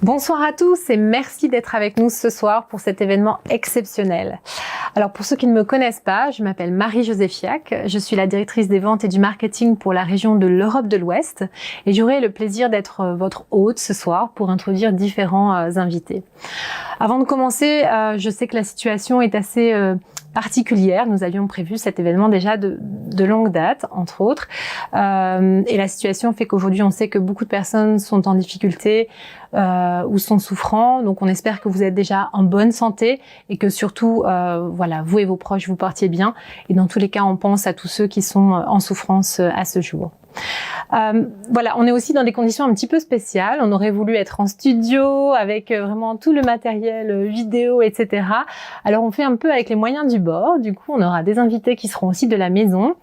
Bonsoir à tous et merci d'être avec nous ce soir pour cet événement exceptionnel. Alors pour ceux qui ne me connaissent pas, je m'appelle Marie-Josée Fiac, je suis la directrice des ventes et du marketing pour la région de l'Europe de l'Ouest et j'aurai le plaisir d'être votre hôte ce soir pour introduire différents invités. Avant de commencer, je sais que la situation est assez particulière. Nous avions prévu cet événement déjà de longue date, entre autres. Et la situation fait qu'aujourd'hui, on sait que beaucoup de personnes sont en difficulté ou sont souffrants. Donc, on espère que vous êtes déjà en bonne santé et que surtout, voilà, vous et vos proches, vous portiez bien. Et dans tous les cas, on pense à tous ceux qui sont en souffrance à ce jour. Voilà, on est aussi dans des conditions un petit peu spéciales. On aurait voulu être en studio avec vraiment tout le matériel vidéo, etc. Alors, on fait un peu avec les moyens du bord. Du coup, on aura des invités qui seront aussi de la maison.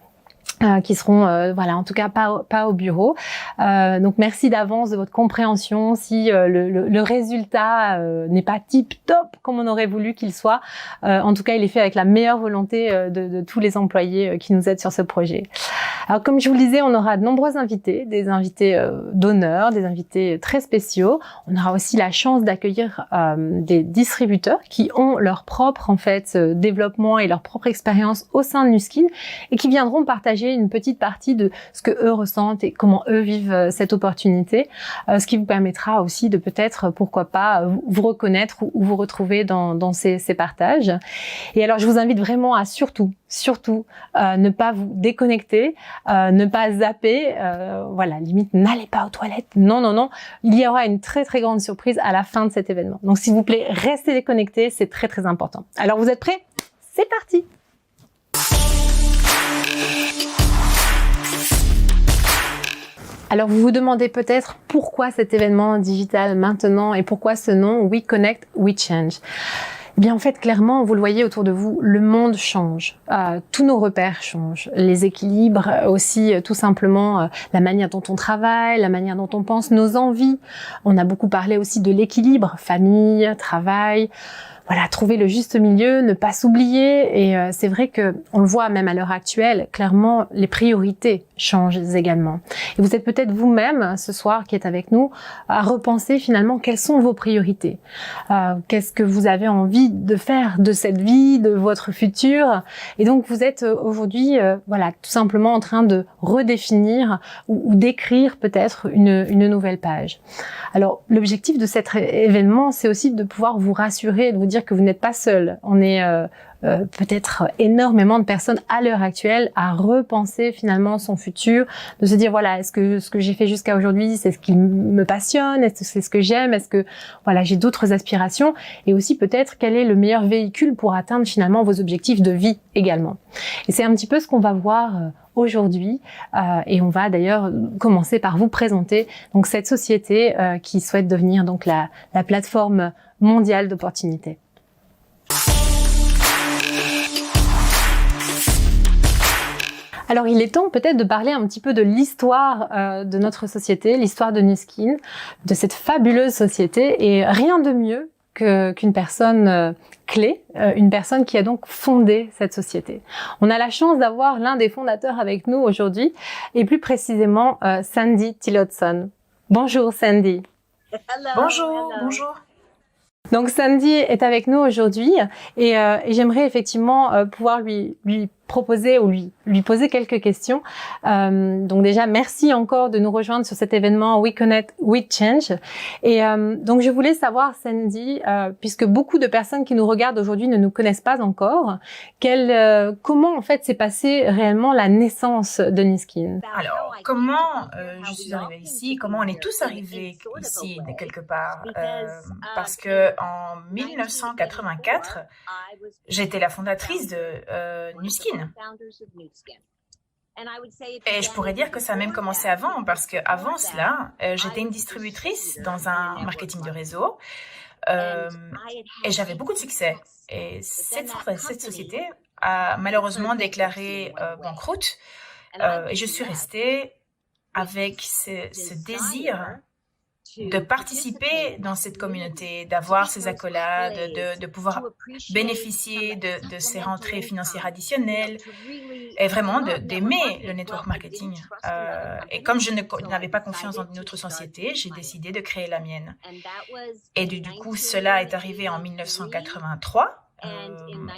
Qui seront, voilà, en tout cas pas au bureau. Donc merci d'avance de votre compréhension si le résultat n'est pas tip top comme on aurait voulu qu'il soit. En tout cas, il est fait avec la meilleure volonté de tous les employés qui nous aident sur ce projet. Alors comme je vous le disais, on aura de nombreux invités, des invités d'honneur, des invités très spéciaux. On aura aussi la chance d'accueillir des distributeurs qui ont leur propre en fait développement et leur propre expérience au sein de Nuskin et qui viendront partager une petite partie de ce que eux ressentent et comment eux vivent cette opportunité, ce qui vous permettra aussi de peut-être, pourquoi pas, vous reconnaître ou vous retrouver dans ces partages. Et alors, je vous invite vraiment à surtout ne pas vous déconnecter, ne pas zapper, voilà, limite, n'allez pas aux toilettes. Non. Il y aura une très très grande surprise à la fin de cet événement. Donc, s'il vous plaît, restez déconnectés, c'est très très important. Alors, vous êtes prêts? C'est parti! Alors vous vous demandez peut-être pourquoi cet événement digital maintenant et pourquoi ce nom We Connect, We Change. Eh bien en fait clairement vous le voyez autour de vous, le monde change, tous nos repères changent, les équilibres aussi tout simplement, la manière dont on travaille, la manière dont on pense, nos envies. On a beaucoup parlé aussi de l'équilibre, famille, travail. Voilà, trouver le juste milieu, ne pas s'oublier. Et c'est vrai que on le voit même à l'heure actuelle, clairement, les priorités changent également. Et vous êtes peut-être vous-même, ce soir, qui êtes avec nous, à repenser finalement quelles sont vos priorités. Qu'est-ce que vous avez envie de faire de cette vie, de votre futur. Et donc, vous êtes aujourd'hui, voilà, tout simplement en train de redéfinir ou d'écrire peut-être une nouvelle page. Alors, l'objectif de cet événement, c'est aussi de pouvoir vous rassurer, de vous dire que vous n'êtes pas seul. On est peut-être énormément de personnes à l'heure actuelle à repenser finalement son futur, de se dire voilà, est-ce que ce que j'ai fait jusqu'à aujourd'hui, c'est ce qui me passionne, est-ce que c'est ce que j'aime, est-ce que voilà, j'ai d'autres aspirations, et aussi peut-être quel est le meilleur véhicule pour atteindre finalement vos objectifs de vie également. Et c'est un petit peu ce qu'on va voir aujourd'hui, et on va d'ailleurs commencer par vous présenter donc cette société qui souhaite devenir donc la plateforme mondiale d'opportunités. Alors il est temps peut-être de parler un petit peu de l'histoire de notre société, l'histoire de Nuskin, de cette fabuleuse société, et rien de mieux qu'une personne clé, une personne qui a donc fondé cette société. On a la chance d'avoir l'un des fondateurs avec nous aujourd'hui, et plus précisément Sandy Tillotson. Bonjour Sandy. Bonjour. Donc Sandy est avec nous aujourd'hui et j'aimerais effectivement pouvoir lui proposer ou lui poser quelques questions. Donc déjà, merci encore de nous rejoindre sur cet événement We Connect, We Change. Et donc je voulais savoir, Sandy, puisque beaucoup de personnes qui nous regardent aujourd'hui ne nous connaissent pas encore, comment en fait s'est passée réellement la naissance de Nuskin? Alors, comment je suis arrivée ici? Comment on est tous arrivés ici de quelque part? Parce que en 1984, j'étais la fondatrice de Nuskin. Et je pourrais dire que ça a même commencé avant, parce qu'avant cela, j'étais une distributrice dans un marketing de réseau et j'avais beaucoup de succès. Et cette société a malheureusement déclaré banqueroute et je suis restée avec ce désir de participer dans cette communauté, d'avoir ces accolades, de pouvoir bénéficier de ces rentrées financières additionnelles. est vraiment d'aimer le network marketing. Et comme je n'avais pas confiance dans notre société, j'ai décidé de créer la mienne. Et du coup, cela est arrivé en 1983.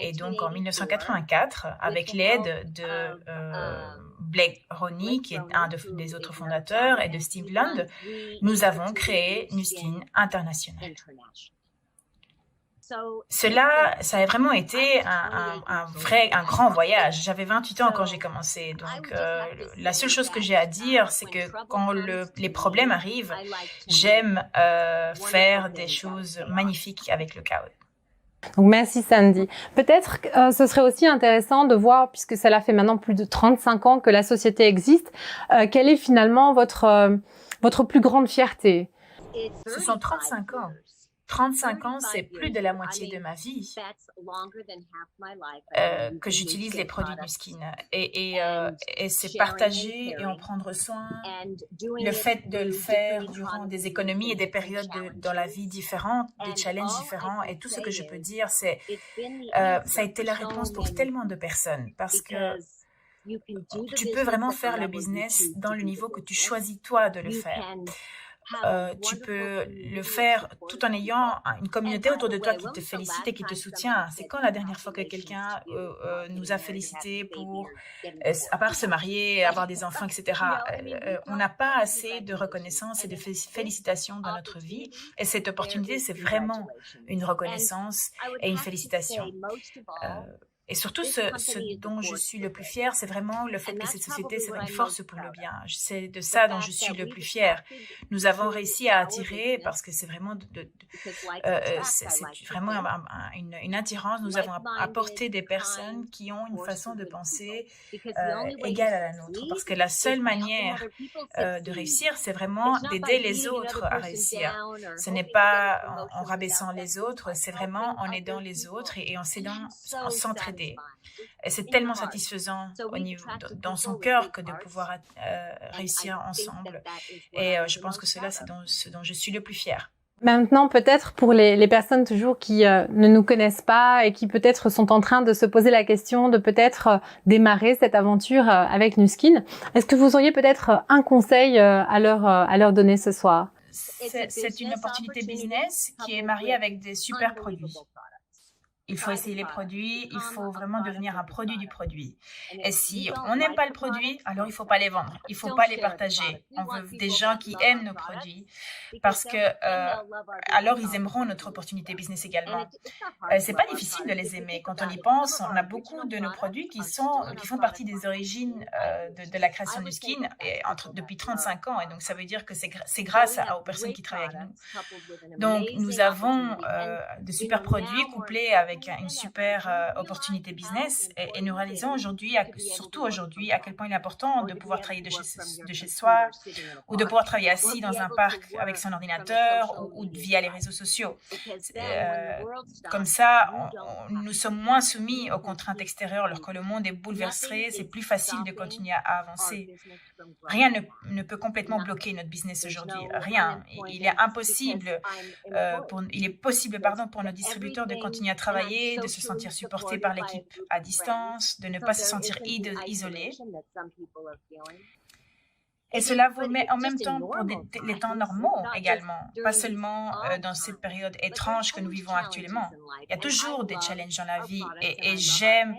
Et donc en 1984, avec l'aide de Blake Roney, qui est un des autres fondateurs, et de Steve Lund, nous avons créé Nu Skin International. Cela, ça a vraiment été un grand voyage. J'avais 28 ans quand j'ai commencé. Donc, la seule chose que j'ai à dire, c'est que quand les problèmes arrivent, j'aime faire des choses magnifiques avec le chaos. Donc, merci Sandy. Peut-être ce serait aussi intéressant de voir, puisque cela fait maintenant plus de 35 ans que la société existe, quelle est finalement votre plus grande fierté? Ce sont 35 ans. 35 ans, c'est plus de la moitié de ma vie que j'utilise les produits Nu Skin. Et c'est partager et en prendre soin. Le fait de le faire durant des économies et des périodes dans la vie différentes, des challenges différents. Et tout ce que je peux dire, c'est ça a été la réponse pour tellement de personnes. Parce que tu peux vraiment faire le business dans le niveau que tu choisis toi de le faire. Tu peux le faire tout en ayant une communauté autour de toi qui te félicite et qui te soutient. C'est quand la dernière fois que quelqu'un nous a félicité pour, à part se marier, avoir des enfants, etc. On n'a pas assez de reconnaissance et de félicitations dans notre vie. Et cette opportunité, c'est vraiment une reconnaissance et une félicitation. Et surtout, ce dont je suis le plus fière, c'est vraiment le fait que cette société, c'est une force pour le bien. C'est de ça dont je suis le plus fière. Nous avons réussi à attirer, parce que c'est vraiment, c'est vraiment une attirance. Nous avons apporté des personnes qui ont une façon de penser égale à la nôtre. Parce que la seule manière de réussir, c'est vraiment d'aider les autres à réussir. Ce n'est pas en rabaissant les autres, c'est vraiment en aidant les autres et en s'entraider. Et c'est tellement satisfaisant dans son cœur que de pouvoir réussir ensemble. Et je pense que cela, c'est ce dont je suis le plus fière. Maintenant, peut-être pour les personnes toujours qui ne nous connaissent pas et qui peut-être sont en train de se poser la question de peut-être démarrer cette aventure avec Nu Skin, est-ce que vous auriez peut-être un conseil à leur donner ce soir? C'est une opportunité business qui est mariée avec des super produits. Il faut essayer les produits, il faut vraiment devenir un produit du produit. Et si on n'aime pas le produit, alors il ne faut pas les vendre, il ne faut pas les partager. On veut des gens qui aiment nos produits parce que alors ils aimeront notre opportunité business également. C'est pas difficile de les aimer. Quand on y pense, on a beaucoup de nos produits qui font partie des origines de la création de Nu Skin depuis 35 ans. Et donc ça veut dire que c'est grâce aux personnes qui travaillent avec nous. Donc nous avons de super produits couplés avec une super opportunité business et nous réalisons surtout aujourd'hui, à quel point il est important de pouvoir travailler de chez soi ou de pouvoir travailler assis dans un parc avec son ordinateur ou via les réseaux sociaux. Comme ça, nous sommes moins soumis aux contraintes extérieures alors que le monde est bouleversé, c'est plus facile de continuer à avancer. Rien ne peut complètement bloquer notre business aujourd'hui, rien. Il est possible pour nos distributeurs de continuer à travailler, de se sentir supportés par l'équipe à distance, de ne pas se sentir isolés. Et cela vous met en même temps pour les temps normaux également, pas seulement dans cette période étrange que nous vivons actuellement. Il y a toujours des challenges dans la vie et j'aime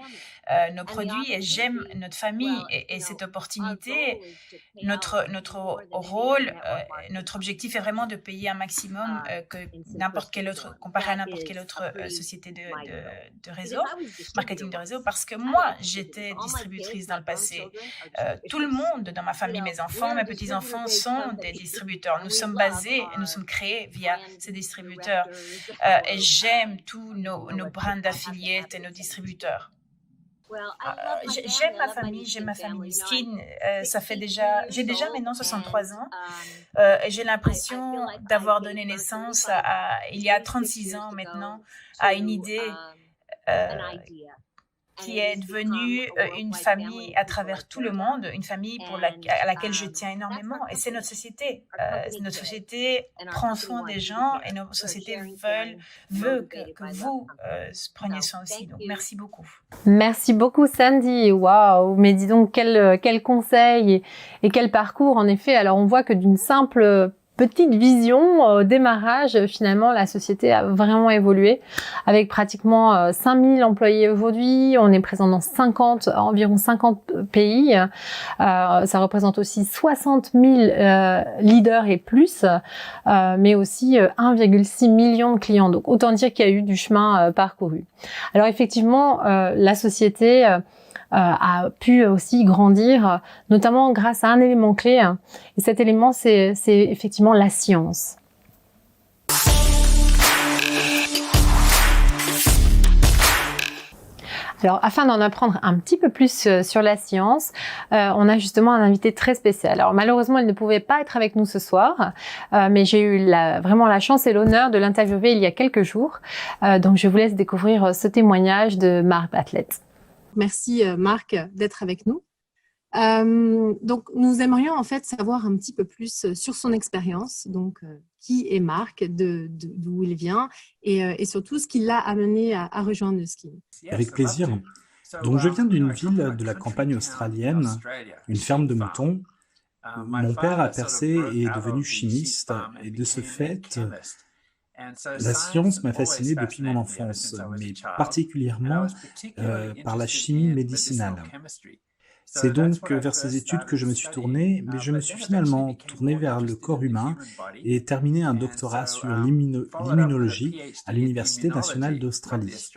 nos produits et j'aime notre famille et cette opportunité. Notre rôle, notre objectif est vraiment de payer un maximum que n'importe quel autre, comparé à n'importe quelle autre société de réseau, marketing de réseau, parce que moi, j'étais distributrice dans le passé. Tout le monde dans ma famille, mes enfants, mes petits-enfants sont des distributeurs. Nous sommes basés et nous sommes créés via ces distributeurs. Et j'aime tous nos brands d'affiliés et nos distributeurs. J'aime ma famille Nu Skin. J'ai déjà maintenant 63 ans et j'ai l'impression d'avoir donné naissance il y a 36 ans maintenant à une idée qui est devenue une famille à travers tout le monde, une famille à laquelle je tiens énormément. Et c'est notre société. Notre société prend soin des gens et notre société veut que vous preniez soin aussi. Donc, merci beaucoup. Merci beaucoup, Sandy. Waouh, mais dis donc, quel conseil et quel parcours, en effet. Alors, on voit que d'une simple petite vision au démarrage, finalement, la société a vraiment évolué avec pratiquement 5000 employés aujourd'hui. On est présent dans environ 50 pays. Ça représente aussi 60 000 leaders et plus, mais aussi 1,6 million de clients. Donc, autant dire qu'il y a eu du chemin parcouru. Alors, effectivement, la société a pu aussi grandir, notamment grâce à un élément clé. Et cet élément, c'est effectivement la science. Alors, afin d'en apprendre un petit peu plus sur la science, on a justement un invité très spécial. Alors, malheureusement, il ne pouvait pas être avec nous ce soir, mais j'ai eu vraiment la chance et l'honneur de l'interviewer il y a quelques jours. Donc, je vous laisse découvrir ce témoignage de Marc Batlett. Merci Marc d'être avec nous. Donc, nous aimerions en fait savoir un petit peu plus sur son expérience. Donc, qui est Marc, d'où il vient et surtout ce qui l'a amené à rejoindre Nuskin. Avec plaisir. Donc, je viens d'une ville de la campagne australienne, une ferme de moutons. Mon père a percé et est devenu chimiste et de ce fait, la science m'a fasciné depuis mon enfance, mais particulièrement par la chimie médicinale. C'est donc vers ces études que je me suis tourné, mais je me suis finalement tourné vers le corps humain et terminé un doctorat sur l'immunologie à l'Université nationale d'Australie.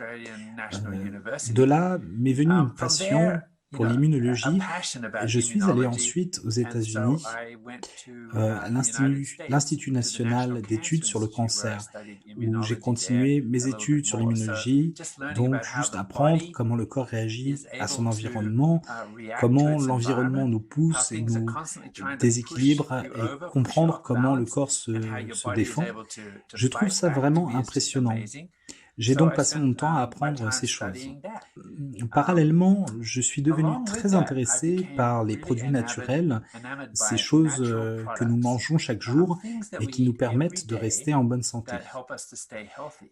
De là m'est venue une passion pour l'immunologie et je suis allé ensuite aux États-Unis à l'Institut national d'études sur le cancer où j'ai continué mes études sur l'immunologie, donc juste apprendre comment le corps réagit à son environnement, comment l'environnement nous pousse et nous déséquilibre et comprendre comment le corps se défend. Je trouve ça vraiment impressionnant. J'ai donc passé mon temps à apprendre ces choses. Parallèlement, je suis devenu très intéressé par les produits naturels, ces choses que nous mangeons chaque jour et qui nous permettent de rester en bonne santé.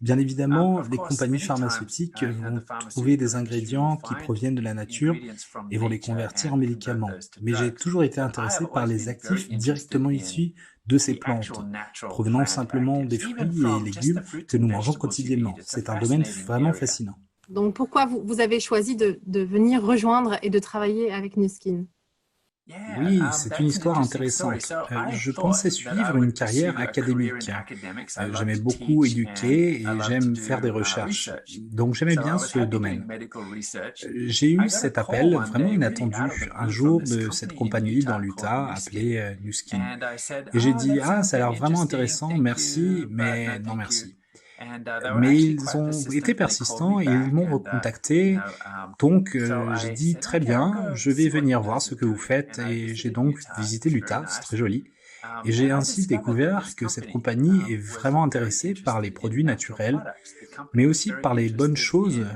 Bien évidemment, les compagnies pharmaceutiques vont trouver des ingrédients qui proviennent de la nature et vont les convertir en médicaments. Mais j'ai toujours été intéressé par les actifs directement issus de ces plantes, provenant simplement des fruits et légumes que nous mangeons quotidiennement. C'est un domaine vraiment fascinant. Donc, pourquoi vous avez choisi de venir rejoindre et de travailler avec Nuskin? Oui, c'est une histoire intéressante. Je pensais suivre une carrière académique. J'aimais beaucoup éduquer et j'aime faire des recherches. Donc j'aimais bien ce domaine. J'ai eu cet appel vraiment inattendu un jour de cette compagnie dans l'Utah appelée Nuskin. Et j'ai dit, ça a l'air vraiment intéressant, merci, mais non merci. Mais ils ont été persistants et ils m'ont recontacté, donc j'ai dit très bien, je vais venir voir ce que vous faites et j'ai donc visité l'Utah, c'est très joli. Et j'ai ainsi découvert que cette compagnie est vraiment intéressée par les produits naturels, mais aussi par les bonnes choses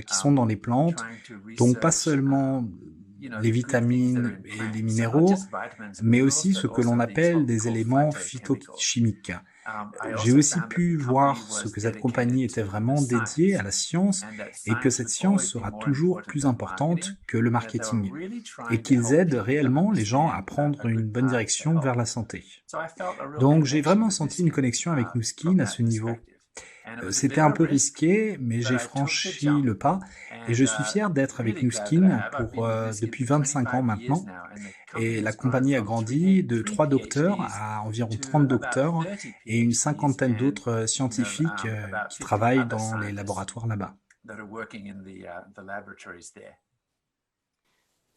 qui sont dans les plantes, donc pas seulement les vitamines et les minéraux, mais aussi ce que l'on appelle des éléments phytochimiques. J'ai aussi pu voir ce que cette compagnie était vraiment dédiée à la science et que cette science sera toujours plus importante que le marketing et qu'ils aident réellement les gens à prendre une bonne direction vers la santé. Donc j'ai vraiment senti une connexion avec Nuskin à ce niveau. C'était un peu risqué, mais j'ai franchi le pas et je suis fier d'être avec Nuskin depuis 25 ans maintenant. Et la compagnie a grandi de 3 docteurs à environ 30 docteurs et une cinquantaine d'autres scientifiques qui travaillent dans les laboratoires là-bas.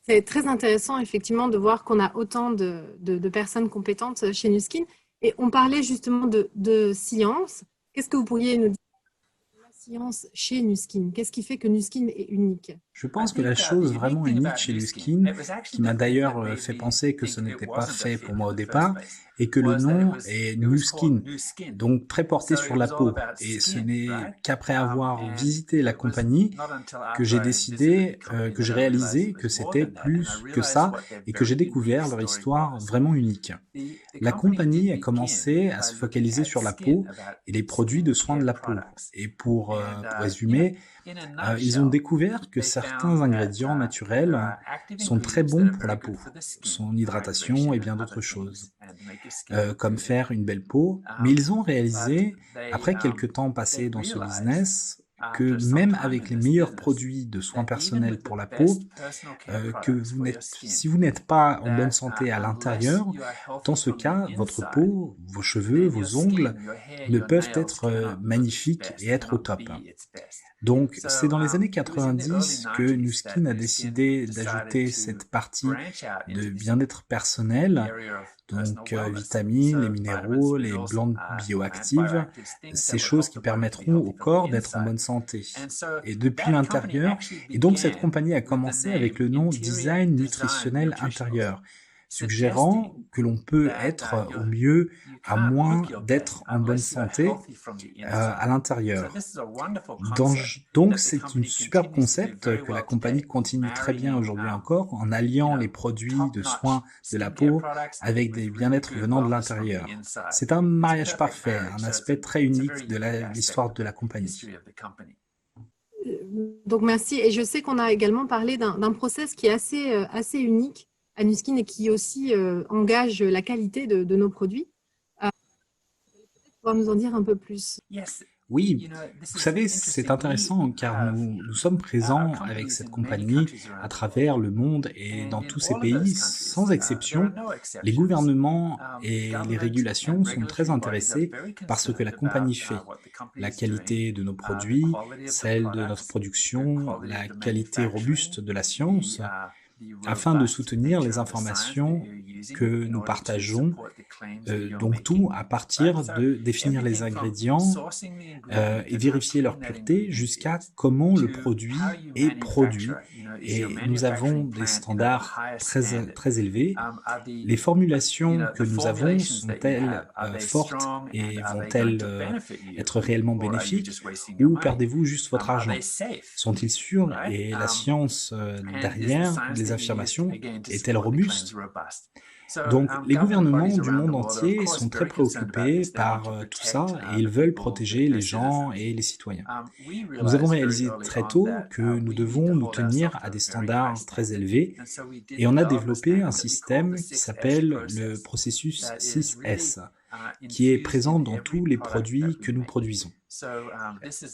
C'est très intéressant effectivement de voir qu'on a autant de personnes compétentes chez Nuskin. Et on parlait justement de science. Qu'est-ce que vous pourriez nous dire de la science chez Nuskin? Qu'est-ce qui fait que Nuskin est unique? Je pense que la chose vraiment unique chez Nuskin, qui m'a d'ailleurs fait penser que ce n'était pas fait pour moi au départ, est que le nom est Nuskin, donc très porté sur la peau. Et ce n'est qu'après avoir visité la compagnie que j'ai décidé, que j'ai réalisé que c'était plus que ça et que j'ai découvert leur histoire vraiment unique. La compagnie a commencé à se focaliser sur la peau et les produits de soins de la peau. Et pour résumer, ils ont découvert que certains ingrédients naturels sont très bons pour la peau, son hydratation et bien d'autres choses, comme faire une belle peau. Mais ils ont réalisé, après quelques temps passés dans ce business, que même avec les meilleurs produits de soins personnels pour la peau, si vous n'êtes pas en bonne santé à l'intérieur, dans ce cas, votre peau, vos cheveux, vos ongles ne peuvent être magnifiques et être au top. Donc, c'est dans les années 90 que Nuskin a décidé d'ajouter cette partie de bien-être personnel, donc vitamines, les minéraux, les plantes bioactives, ces choses qui permettront au corps d'être en bonne santé. Et depuis l'intérieur, et donc cette compagnie a commencé avec le nom Design Nutritionnel Intérieur, suggérant que l'on peut être au mieux à moins d'être en bonne santé à l'intérieur. Donc c'est un superbe concept que la compagnie continue très bien aujourd'hui encore en alliant les produits de soins de la peau avec des bien-être venant de l'intérieur. C'est un mariage parfait, un aspect très unique de l'histoire de la compagnie. Donc merci. Et je sais qu'on a également parlé d'un process qui est assez unique à Nuskin et qui aussi engage la qualité de nos produits. Pouvoir nous en dire un peu plus. Oui, vous savez, c'est intéressant car nous sommes présents avec cette compagnie à travers le monde et dans tous ces pays, sans exception. Les gouvernements et les régulations sont très intéressés par ce que la compagnie fait. La qualité de nos produits, celle de notre production, la qualité robuste de la science, afin de soutenir les informations que nous partageons, donc tout à partir de définir les ingrédients et vérifier leur pureté jusqu'à comment le produit est produit. Et nous avons des standards très élevés. Les formulations que nous avons sont-elles fortes et vont-elles être réellement bénéfiques ou perdez-vous juste votre argent? Sont-ils sûrs et la science derrière les affirmations est-elle robuste? Donc, les gouvernements du monde entier sont très préoccupés par tout ça et ils veulent protéger les gens et les citoyens. Nous avons réalisé très tôt que nous devons nous tenir à des standards très élevés et on a développé un système qui s'appelle le processus 6S, qui est présent dans tous les produits que nous produisons.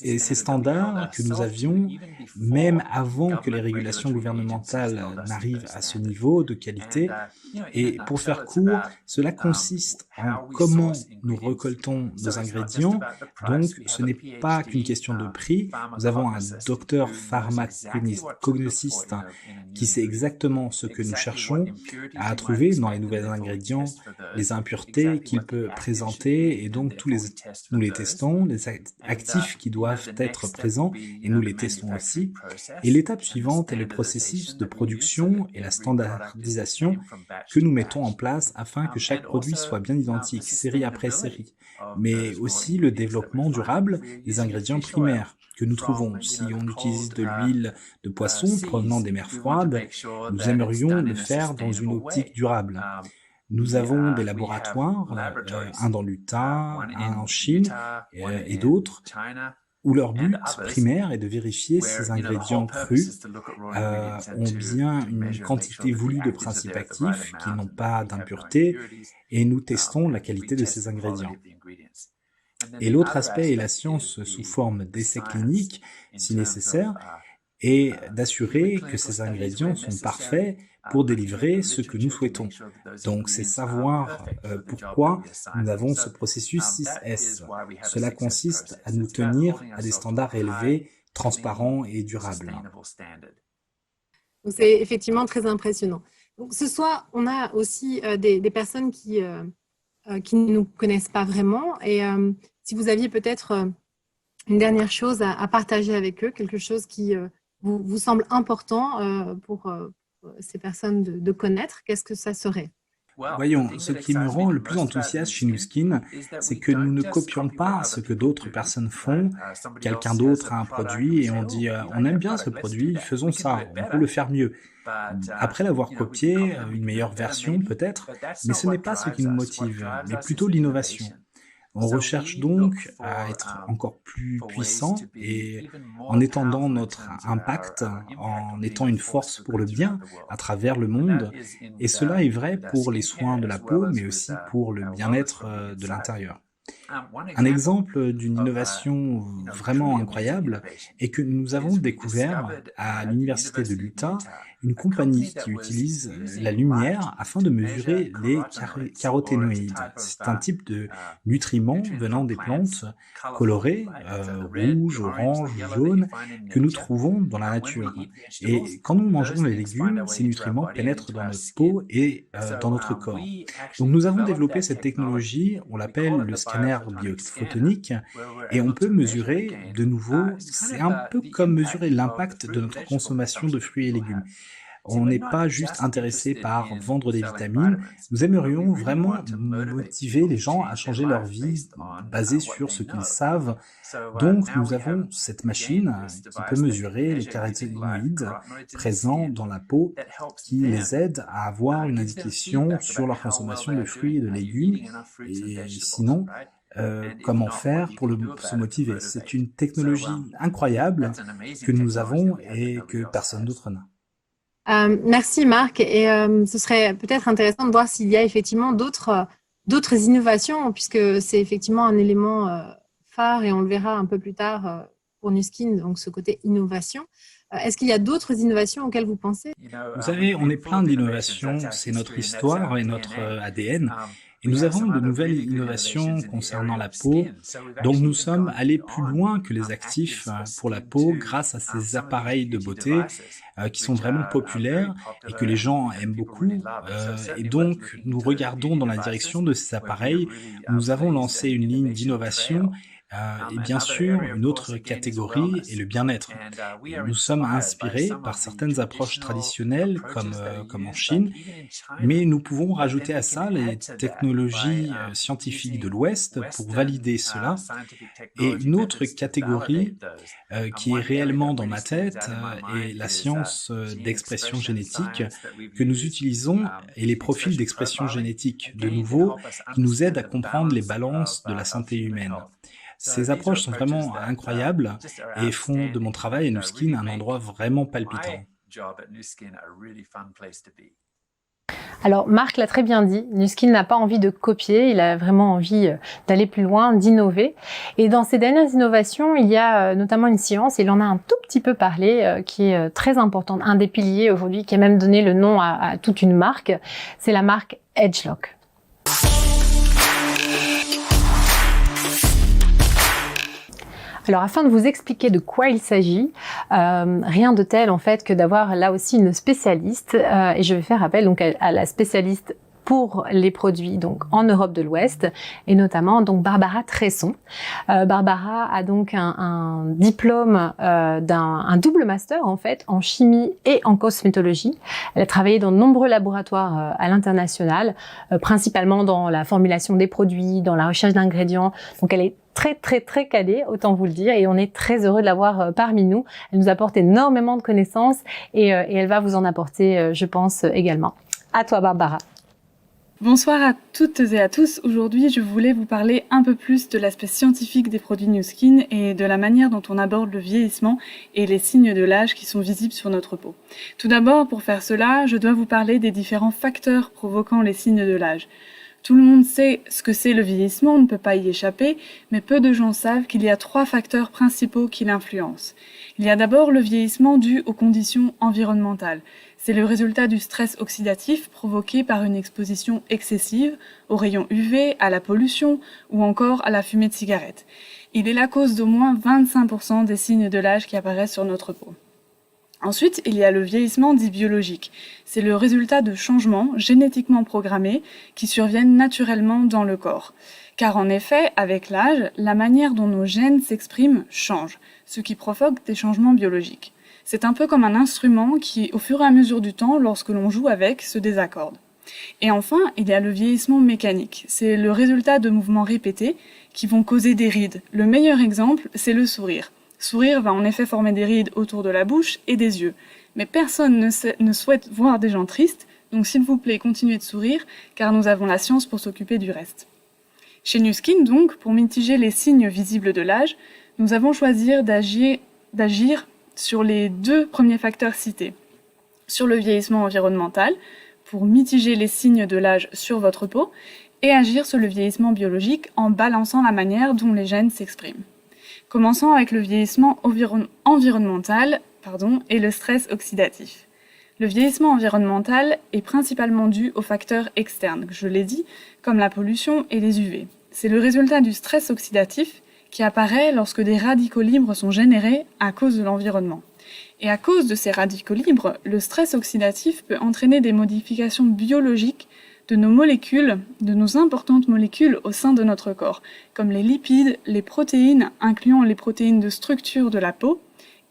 Et ces standards que nous avions, même avant que les régulations gouvernementales n'arrivent à ce niveau de qualité, et pour faire court, cela consiste en comment nous récoltons nos ingrédients, donc ce n'est pas qu'une question de prix, nous avons un docteur pharmacognosiste qui sait exactement ce que nous cherchons à trouver dans les nouveaux ingrédients, les impuretés qu'il peut présenter, et donc nous les testons, les actifs qui doivent être présents et nous les testons aussi. Et l'étape suivante est le processus de production et la standardisation que nous mettons en place afin que chaque produit soit bien identique, série après série. Mais aussi le développement durable des ingrédients primaires que nous trouvons. Si on utilise de l'huile de poisson provenant des mers froides, nous aimerions le faire dans une optique durable. Nous avons des laboratoires, un dans l'Utah, un en Chine et d'autres, où leur but primaire est de vérifier si ces ingrédients crus ont bien une quantité voulue de principes actifs, qu'ils n'ont pas d'impuretés, et nous testons la qualité de ces ingrédients. Et l'autre aspect est la science sous forme d'essais cliniques, si nécessaire, et d'assurer que ces ingrédients sont parfaits pour délivrer ce que nous souhaitons. Donc, c'est savoir pourquoi nous avons ce processus 6S. Cela consiste à nous tenir à des standards élevés, transparents et durables. C'est effectivement très impressionnant. Donc, ce soir, on a aussi des personnes qui ne nous connaissent pas vraiment. Et si vous aviez peut-être une dernière chose à partager avec eux, quelque chose qui vous semble important pour ces personnes de connaître? Qu'est-ce que ça serait? Voyons, ce qui me rend le plus enthousiaste chez Nu Skin, c'est que nous ne copions pas ce que d'autres personnes font. Quelqu'un d'autre a un produit et on dit on aime bien ce produit, faisons ça, on peut le faire mieux. Après l'avoir copié, une meilleure version peut-être, mais ce n'est pas ce qui nous motive, mais plutôt l'innovation. On recherche donc à être encore plus puissant et en étendant notre impact, en étant une force pour le bien à travers le monde. Et cela est vrai pour les soins de la peau, mais aussi pour le bien-être de l'intérieur. Un exemple d'une innovation vraiment incroyable est que nous avons découvert à l'université de l'Utah une compagnie qui utilise la lumière afin de mesurer les caroténoïdes. C'est un type de nutriments venant des plantes colorées, rouges, oranges, jaunes, que nous trouvons dans la nature. Et quand nous mangeons les légumes, ces nutriments pénètrent dans notre peau et dans notre corps. Donc nous avons développé cette technologie, on l'appelle le scanner biophotonique, et on peut mesurer de nouveau, c'est un peu comme mesurer l'impact de notre consommation de fruits et légumes. On n'est pas juste intéressé par vendre des vitamines, nous aimerions vraiment motiver les gens à changer leur vie basée sur ce qu'ils savent. Donc nous avons cette machine qui peut mesurer les caroténoïdes présents dans la peau qui les aide à avoir une indication sur leur consommation de fruits et de légumes. Et sinon, comment faire pour se motiver. C'est une technologie incroyable que nous avons et que personne d'autre n'a. Merci Marc, et ce serait peut-être intéressant de voir s'il y a effectivement d'autres innovations, puisque c'est effectivement un élément phare et on le verra un peu plus tard pour Nu Skin, donc ce côté innovation. Est-ce qu'il y a d'autres innovations auxquelles vous pensez? Vous savez, on est plein d'innovations, c'est notre histoire et notre ADN. Et nous avons de nouvelles innovations concernant la peau, donc nous sommes allés plus loin que les actifs pour la peau grâce à ces appareils de beauté qui sont vraiment populaires et que les gens aiment beaucoup. Et donc nous regardons dans la direction de ces appareils. Nous avons lancé une ligne d'innovation. Et bien sûr, une autre catégorie est le bien-être. Nous sommes inspirés par certaines approches traditionnelles, comme en Chine, mais nous pouvons rajouter à ça les technologies scientifiques de l'Ouest pour valider cela. Et une autre catégorie qui est réellement dans ma tête est la science d'expression génétique que nous utilisons et les profils d'expression génétique, de nouveau, qui nous aident à comprendre les balances de la santé humaine. Ces approches sont vraiment incroyables et font de mon travail à Nu Skin un endroit vraiment palpitant. Alors Marc l'a très bien dit, Nu Skin n'a pas envie de copier, il a vraiment envie d'aller plus loin, d'innover. Et dans ces dernières innovations, il y a notamment une science, et il en a un tout petit peu parlé, qui est très importante, un des piliers aujourd'hui, qui a même donné le nom à toute une marque, c'est la marque Agelock. Alors, afin de vous expliquer de quoi il s'agit, rien de tel en fait que d'avoir là aussi une spécialiste, et je vais faire appel donc à la spécialiste pour les produits donc en Europe de l'Ouest et notamment donc Barbara Tresson. Barbara a donc un diplôme un double master en fait en chimie et en cosmétologie. Elle a travaillé dans de nombreux laboratoires à l'international, principalement dans la formulation des produits, dans la recherche d'ingrédients. Donc elle est très calée, autant vous le dire, et on est très heureux de l'avoir parmi nous. Elle nous apporte énormément de connaissances et elle va vous en apporter, je pense, également. À toi, Barbara. Bonsoir à toutes et à tous. Aujourd'hui, je voulais vous parler un peu plus de l'aspect scientifique des produits Nu Skin et de la manière dont on aborde le vieillissement et les signes de l'âge qui sont visibles sur notre peau. Tout d'abord, pour faire cela, je dois vous parler des différents facteurs provoquant les signes de l'âge. Tout le monde sait ce que c'est le vieillissement, on ne peut pas y échapper, mais peu de gens savent qu'il y a 3 facteurs principaux qui l'influencent. Il y a d'abord le vieillissement dû aux conditions environnementales. C'est le résultat du stress oxydatif provoqué par une exposition excessive aux rayons UV, à la pollution ou encore à la fumée de cigarette. Il est la cause d'au moins 25% des signes de l'âge qui apparaissent sur notre peau. Ensuite, il y a le vieillissement dit biologique. C'est le résultat de changements génétiquement programmés qui surviennent naturellement dans le corps. Car en effet, avec l'âge, la manière dont nos gènes s'expriment change, ce qui provoque des changements biologiques. C'est un peu comme un instrument qui, au fur et à mesure du temps, lorsque l'on joue avec, se désaccorde. Et enfin, il y a le vieillissement mécanique. C'est le résultat de mouvements répétés qui vont causer des rides. Le meilleur exemple, c'est le sourire. Sourire va en effet former des rides autour de la bouche et des yeux. Mais personne ne souhaite voir des gens tristes, donc s'il vous plaît, continuez de sourire, car nous avons la science pour s'occuper du reste. Chez Nu Skin, donc, pour mitiger les signes visibles de l'âge, nous avons choisi d'agir sur les 2 premiers facteurs cités. Sur le vieillissement environnemental, pour mitiger les signes de l'âge sur votre peau, et agir sur le vieillissement biologique en balançant la manière dont les gènes s'expriment. Commençons avec le vieillissement environnemental et le stress oxydatif. Le vieillissement environnemental est principalement dû aux facteurs externes, je l'ai dit, comme la pollution et les UV. C'est le résultat du stress oxydatif qui apparaît lorsque des radicaux libres sont générés à cause de l'environnement. Et à cause de ces radicaux libres, le stress oxydatif peut entraîner des modifications biologiques de nos molécules, de nos importantes molécules au sein de notre corps, comme les lipides, les protéines, incluant les protéines de structure de la peau,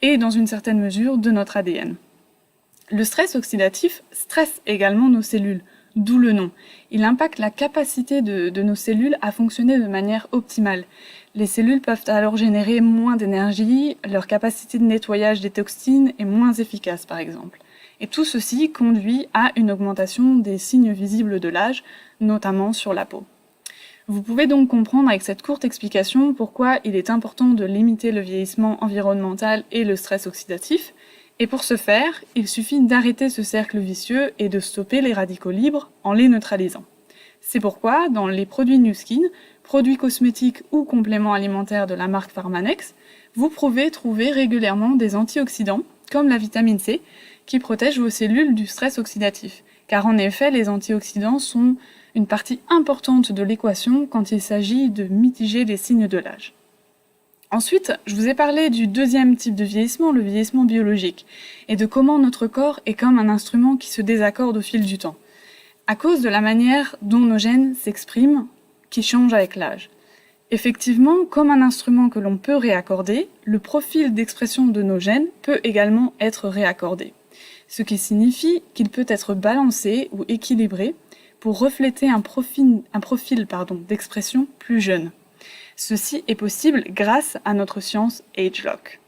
et dans une certaine mesure de notre ADN. Le stress oxydatif stresse également nos cellules, d'où le nom. Il impacte la capacité de nos cellules à fonctionner de manière optimale. Les cellules peuvent alors générer moins d'énergie, leur capacité de nettoyage des toxines est moins efficace par exemple. Et tout ceci conduit à une augmentation des signes visibles de l'âge, notamment sur la peau. Vous pouvez donc comprendre avec cette courte explication pourquoi il est important de limiter le vieillissement environnemental et le stress oxydatif. Et pour ce faire, il suffit d'arrêter ce cercle vicieux et de stopper les radicaux libres en les neutralisant. C'est pourquoi, dans les produits Nu Skin, produits cosmétiques ou compléments alimentaires de la marque Pharmanex, vous pouvez trouver régulièrement des antioxydants, comme la vitamine C, qui protègent vos cellules du stress oxydatif. Car en effet, les antioxydants sont une partie importante de l'équation quand il s'agit de mitiger les signes de l'âge. Ensuite, je vous ai parlé du 2e type de vieillissement, le vieillissement biologique, et de comment notre corps est comme un instrument qui se désaccorde au fil du temps, à cause de la manière dont nos gènes s'expriment, qui change avec l'âge. Effectivement, comme un instrument que l'on peut réaccorder, le profil d'expression de nos gènes peut également être réaccordé, ce qui signifie qu'il peut être balancé ou équilibré pour refléter un profil d'expression plus jeune. Ceci est possible grâce à notre science AgeLock.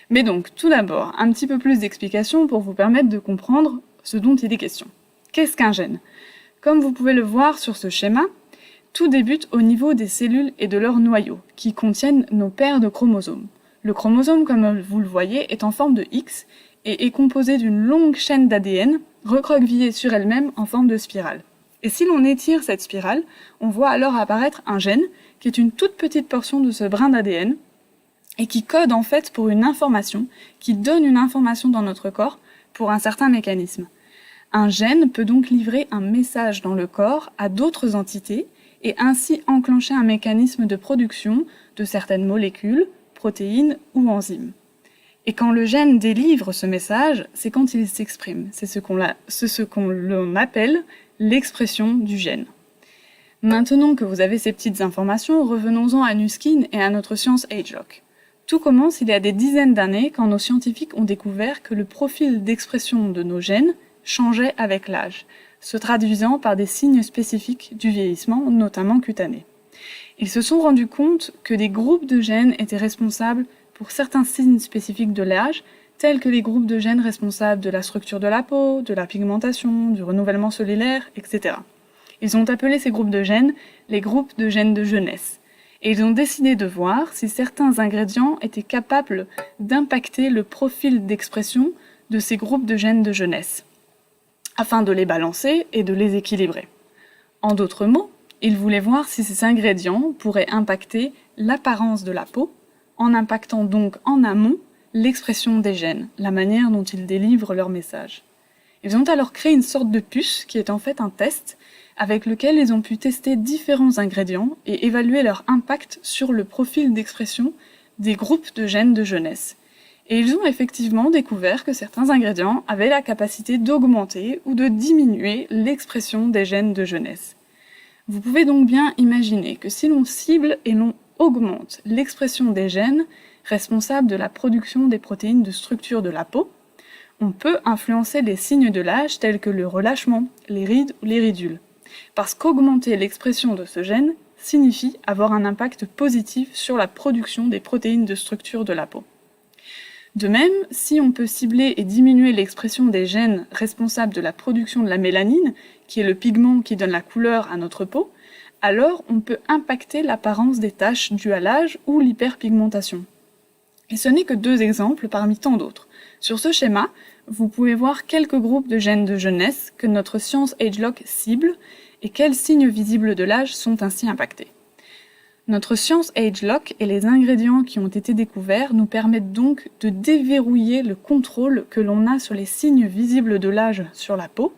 Mais donc, tout d'abord, un petit peu plus d'explications pour vous permettre de comprendre ce dont il est question. Qu'est-ce qu'un gène ? Comme vous pouvez le voir sur ce schéma, tout débute au niveau des cellules et de leurs noyaux, qui contiennent nos paires de chromosomes. Le chromosome, comme vous le voyez, est en forme de X et est composé d'une longue chaîne d'ADN recroquevillée sur elle-même en forme de spirale. Et si l'on étire cette spirale, on voit alors apparaître un gène qui est une toute petite portion de ce brin d'ADN et qui code en fait pour une information, qui donne une information dans notre corps pour un certain mécanisme. Un gène peut donc livrer un message dans le corps à d'autres entités et ainsi enclencher un mécanisme de production de certaines molécules, protéines ou enzymes. Et quand le gène délivre ce message, c'est quand il s'exprime. C'est ce qu'on appelle l'expression du gène. Maintenant que vous avez ces petites informations, revenons-en à Nu Skin et à notre science AgeLock. Tout commence il y a des dizaines d'années quand nos scientifiques ont découvert que le profil d'expression de nos gènes changeait avec l'âge, se traduisant par des signes spécifiques du vieillissement, notamment cutanés. Ils se sont rendus compte que des groupes de gènes étaient responsables pour certains signes spécifiques de l'âge, tels que les groupes de gènes responsables de la structure de la peau, de la pigmentation, du renouvellement cellulaire, etc. Ils ont appelé ces groupes de gènes les groupes de gènes de jeunesse. Et ils ont décidé de voir si certains ingrédients étaient capables d'impacter le profil d'expression de ces groupes de gènes de jeunesse, afin de les balancer et de les équilibrer. En d'autres mots, ils voulaient voir si ces ingrédients pourraient impacter l'apparence de la peau, en impactant donc en amont l'expression des gènes, la manière dont ils délivrent leur message. Ils ont alors créé une sorte de puce qui est en fait un test avec lequel ils ont pu tester différents ingrédients et évaluer leur impact sur le profil d'expression des groupes de gènes de jeunesse. Et ils ont effectivement découvert que certains ingrédients avaient la capacité d'augmenter ou de diminuer l'expression des gènes de jeunesse. Vous pouvez donc bien imaginer que si l'on cible et l'on augmente l'expression des gènes, responsables de la production des protéines de structure de la peau, on peut influencer les signes de l'âge tels que le relâchement, les rides ou les ridules. Parce qu'augmenter l'expression de ce gène signifie avoir un impact positif sur la production des protéines de structure de la peau. De même, si on peut cibler et diminuer l'expression des gènes responsables de la production de la mélanine, qui est le pigment qui donne la couleur à notre peau, alors on peut impacter l'apparence des taches dues à l'âge ou l'hyperpigmentation. Et ce n'est que 2 exemples parmi tant d'autres. Sur ce schéma, vous pouvez voir quelques groupes de gènes de jeunesse que notre science AgeLock cible et quels signes visibles de l'âge sont ainsi impactés. Notre science AgeLock et les ingrédients qui ont été découverts nous permettent donc de déverrouiller le contrôle que l'on a sur les signes visibles de l'âge sur la peau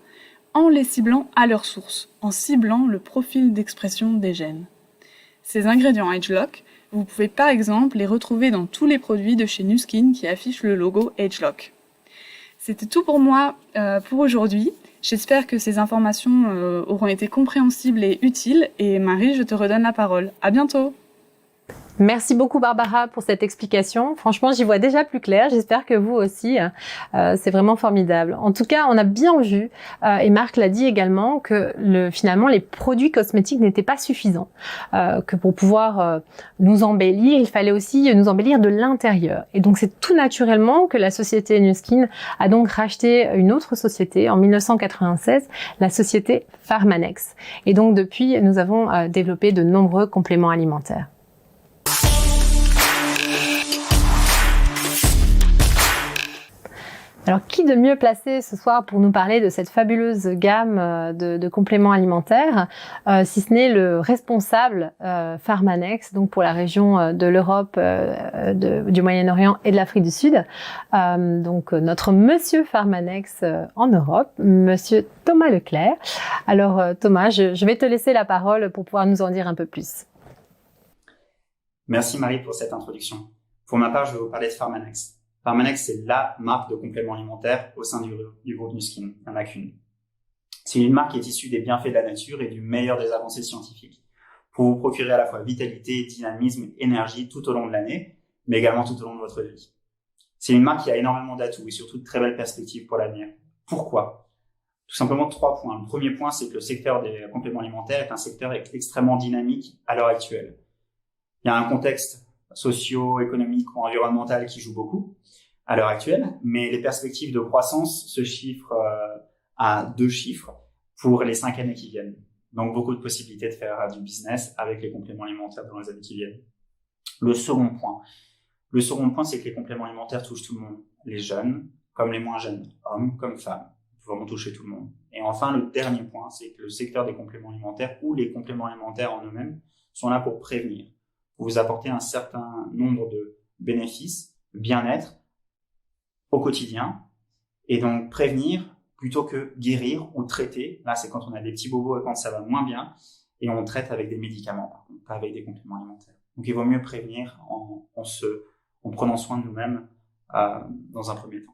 en les ciblant à leur source, en ciblant le profil d'expression des gènes. Ces ingrédients AgeLock, vous pouvez par exemple les retrouver dans tous les produits de chez Nu Skin qui affichent le logo AgeLock. C'était tout pour moi pour aujourd'hui. J'espère que ces informations auront été compréhensibles et utiles. Et Marie, je te redonne la parole. À bientôt! Merci beaucoup Barbara pour cette explication. Franchement, j'y vois déjà plus clair. J'espère que vous aussi. C'est vraiment formidable. En tout cas, on a bien vu, et Marc l'a dit également, que finalement les produits cosmétiques n'étaient pas suffisants. Que pour pouvoir nous embellir, il fallait aussi nous embellir de l'intérieur. Et donc c'est tout naturellement que la société Nu Skin a donc racheté une autre société en 1996, la société Pharmanex. Et donc depuis, nous avons développé de nombreux compléments alimentaires. Alors, qui de mieux placé ce soir pour nous parler de cette fabuleuse gamme de compléments alimentaires, si ce n'est le responsable Pharmanex, donc pour la région de l'Europe, du Moyen-Orient et de l'Afrique du Sud. Donc, notre monsieur Pharmanex en Europe, monsieur Thomas Leclerc. Alors, Thomas, je vais te laisser la parole pour pouvoir nous en dire un peu plus. Merci Marie pour cette introduction. Pour ma part, je vais vous parler de Pharmanex. Pharmanex, c'est la marque de compléments alimentaires au sein du groupe Nu Skin. Il n'y en a qu'une. C'est une marque qui est issue des bienfaits de la nature et du meilleur des avancées scientifiques pour vous procurer à la fois vitalité, dynamisme, énergie tout au long de l'année, mais également tout au long de votre vie. C'est une marque qui a énormément d'atouts et surtout de très belles perspectives pour l'avenir. Pourquoi ? Tout simplement 3 points. Le premier point, c'est que le secteur des compléments alimentaires est un secteur extrêmement dynamique à l'heure actuelle. Il y a un contexte socio-économique ou environnemental qui joue beaucoup à l'heure actuelle, mais les perspectives de croissance se chiffrent à 2 chiffres pour les 5 années qui viennent. Donc beaucoup de possibilités de faire du business avec les compléments alimentaires dans les années qui viennent. Le second point, c'est que les compléments alimentaires touchent tout le monde, les jeunes comme les moins jeunes, hommes comme femmes, ils vont toucher tout le monde. Et enfin, le dernier point, c'est que le secteur des compléments alimentaires ou les compléments alimentaires en eux-mêmes sont là pour prévenir, pour vous apporter un certain nombre de bénéfices, bien-être au quotidien, et donc prévenir plutôt que guérir ou traiter. Là, c'est quand on a des petits bobos et quand ça va moins bien, et on traite avec des médicaments, par contre, pas avec des compléments alimentaires. Donc, il vaut mieux prévenir en prenant soin de nous-mêmes dans un premier temps.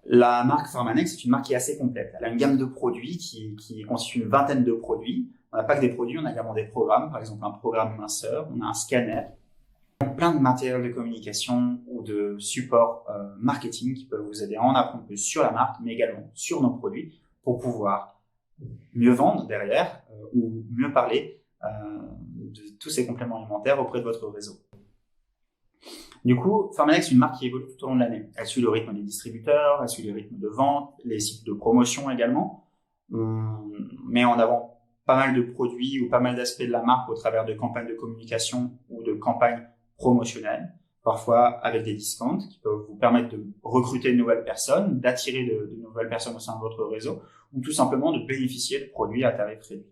La marque Pharmanex est une marque qui est assez complète. Elle a une gamme de produits qui constitue une vingtaine de produits. On n'a pas que des produits, on a également des programmes, par exemple un programme minceur, on a un scanner, plein de matériel de communication ou de support marketing qui peuvent vous aider à en apprendre plus sur la marque, mais également sur nos produits pour pouvoir mieux vendre derrière ou mieux parler de tous ces compléments alimentaires auprès de votre réseau. Du coup, Pharmanex est une marque qui évolue tout au long de l'année. Elle suit le rythme des distributeurs, elle suit les rythmes de vente, les cycles de promotion également. On met en avant pas mal de produits ou pas mal d'aspects de la marque au travers de campagnes de communication ou de campagnes promotionnelles, parfois avec des discounts qui peuvent vous permettre de recruter de nouvelles personnes, d'attirer de nouvelles personnes au sein de votre réseau ou tout simplement de bénéficier de produits à tarif réduit.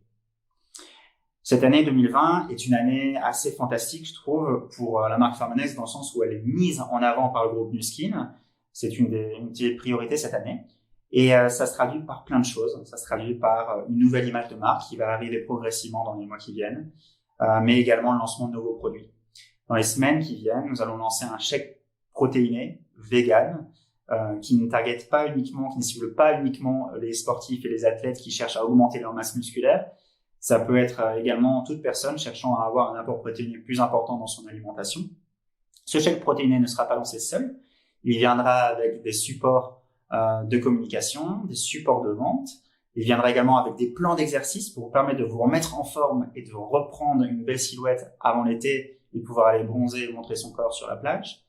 Cette année 2020 est une année assez fantastique, je trouve, pour la marque Pharmanex dans le sens où elle est mise en avant par le groupe Nu Skin. C'est une des priorités cette année. Et ça se traduit par plein de choses. Ça se traduit par une nouvelle image de marque qui va arriver progressivement dans les mois qui viennent, mais également le lancement de nouveaux produits. Dans les semaines qui viennent, nous allons lancer un shake protéiné, vegan, qui ne cible pas uniquement les sportifs et les athlètes qui cherchent à augmenter leur masse musculaire. Ça peut être également toute personne cherchant à avoir un apport protéiné plus important dans son alimentation. Ce chèque protéiné ne sera pas lancé seul. Il viendra avec des supports de communication, des supports de vente. Il viendra également avec des plans d'exercice pour vous permettre de vous remettre en forme et de reprendre une belle silhouette avant l'été et pouvoir aller bronzer et montrer son corps sur la plage.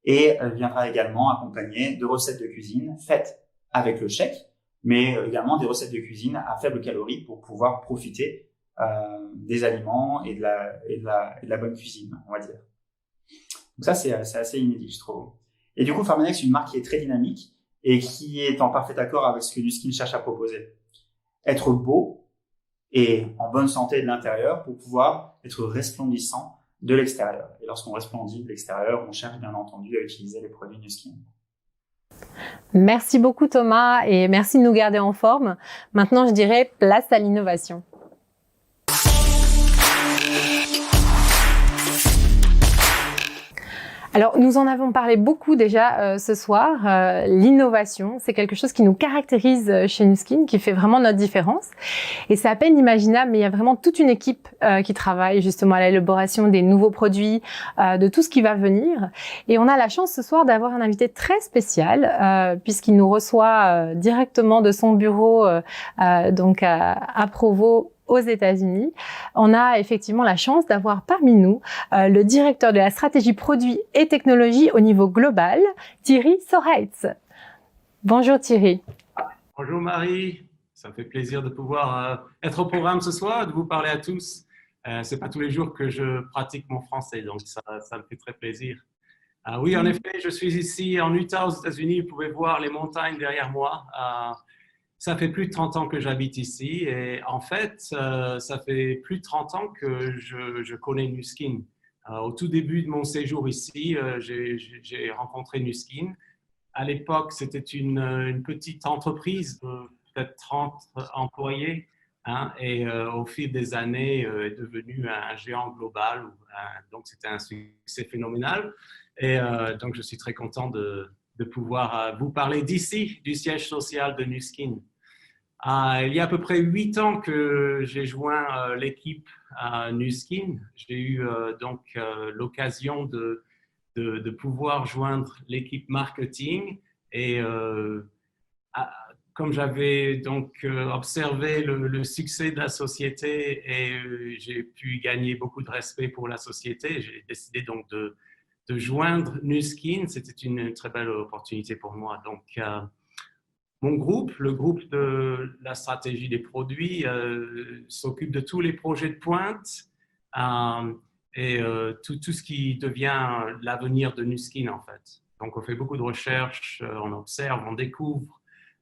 Et viendra également accompagné de recettes de cuisine faites avec le chèque, mais également des recettes de cuisine à faible calorie pour pouvoir profiter des aliments et de la bonne cuisine, on va dire. Donc ça, c'est assez inédit, je trouve. Et du coup, Pharmanex, c'est une marque qui est très dynamique et qui est en parfait accord avec ce que Nu Skin cherche à proposer. Être beau et en bonne santé de l'intérieur pour pouvoir être resplendissant de l'extérieur. Et lorsqu'on resplendit de l'extérieur, on cherche bien entendu à utiliser les produits Nu Skin. Merci beaucoup Thomas et merci de nous garder en forme. Maintenant, je dirais place à l'innovation. Alors, nous en avons parlé beaucoup déjà ce soir. L'innovation, c'est quelque chose qui nous caractérise chez Nu Skin, qui fait vraiment notre différence. Et c'est à peine imaginable, mais il y a vraiment toute une équipe qui travaille justement à l'élaboration des nouveaux produits, de tout ce qui va venir. Et on a la chance ce soir d'avoir un invité très spécial, puisqu'il nous reçoit directement de son bureau, donc à Provo, aux États-Unis. On a effectivement la chance d'avoir parmi nous le directeur de la stratégie produits et technologie au niveau global, Thierry Soreitz. Bonjour Thierry. Bonjour Marie, ça me fait plaisir de pouvoir être au programme ce soir, de vous parler à tous. C'est pas tous les jours que je pratique mon français, donc ça me fait très plaisir. Oui, en effet, je suis ici en Utah aux États-Unis. Vous pouvez voir les montagnes derrière moi. Ça fait plus de 30 ans que j'habite ici et en fait, ça fait plus de 30 ans que je connais Nu Skin. Au tout début de mon séjour ici, j'ai rencontré Nu Skin. À l'époque, c'était une petite entreprise de peut-être 30 employés hein, et au fil des années, est devenu un géant global. Donc, c'était un succès phénoménal et donc, je suis très content de pouvoir vous parler d'ici, du siège social de Nu Skin. Il y a à peu près 8 ans que j'ai joint l'équipe Nu Skin. J'ai eu donc l'occasion de pouvoir joindre l'équipe marketing et comme j'avais donc observé le succès de la société et j'ai pu gagner beaucoup de respect pour la société, j'ai décidé donc de joindre Nu Skin. C'était une très belle opportunité pour moi. Donc, mon groupe, le groupe de la stratégie des produits, s'occupe de tous les projets de pointe et tout ce qui devient l'avenir de Nu Skin en fait. Donc, on fait beaucoup de recherches, on observe, on découvre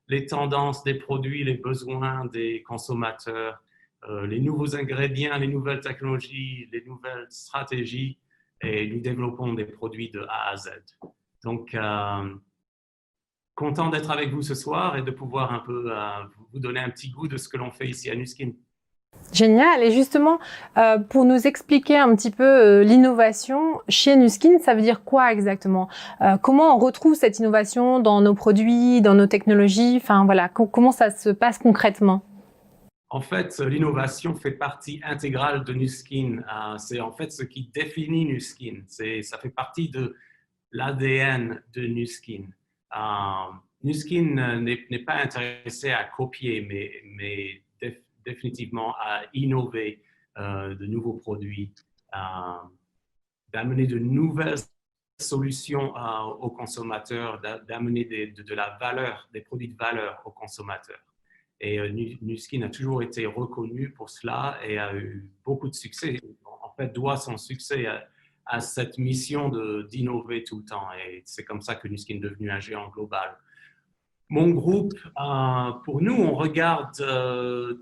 les tendances des produits, les besoins des consommateurs, les nouveaux ingrédients, les nouvelles technologies, les nouvelles stratégies. Et nous développons des produits de A à Z. Donc, content d'être avec vous ce soir et de pouvoir un peu vous donner un petit goût de ce que l'on fait ici à Nu Skin. Génial. Et justement, pour nous expliquer un petit peu l'innovation chez Nu Skin, ça veut dire quoi exactement? Comment on retrouve cette innovation dans nos produits, dans nos technologies? Enfin, voilà, comment ça se passe concrètement? En fait, l'innovation fait partie intégrale de Nu Skin. C'est en fait ce qui définit Nu Skin. Ça fait partie de l'ADN de Nu Skin. Nu Skin n'est pas intéressé à copier, mais définitivement à innover de nouveaux produits, d'amener de nouvelles solutions aux consommateurs, d'amener de la valeur, des produits de valeur aux consommateurs. Et Nu Skin a toujours été reconnu pour cela et a eu beaucoup de succès. En fait, doit son succès à cette mission d'innover tout le temps. Et c'est comme ça que Nu Skin est devenu un géant global. Mon groupe, pour nous, on regarde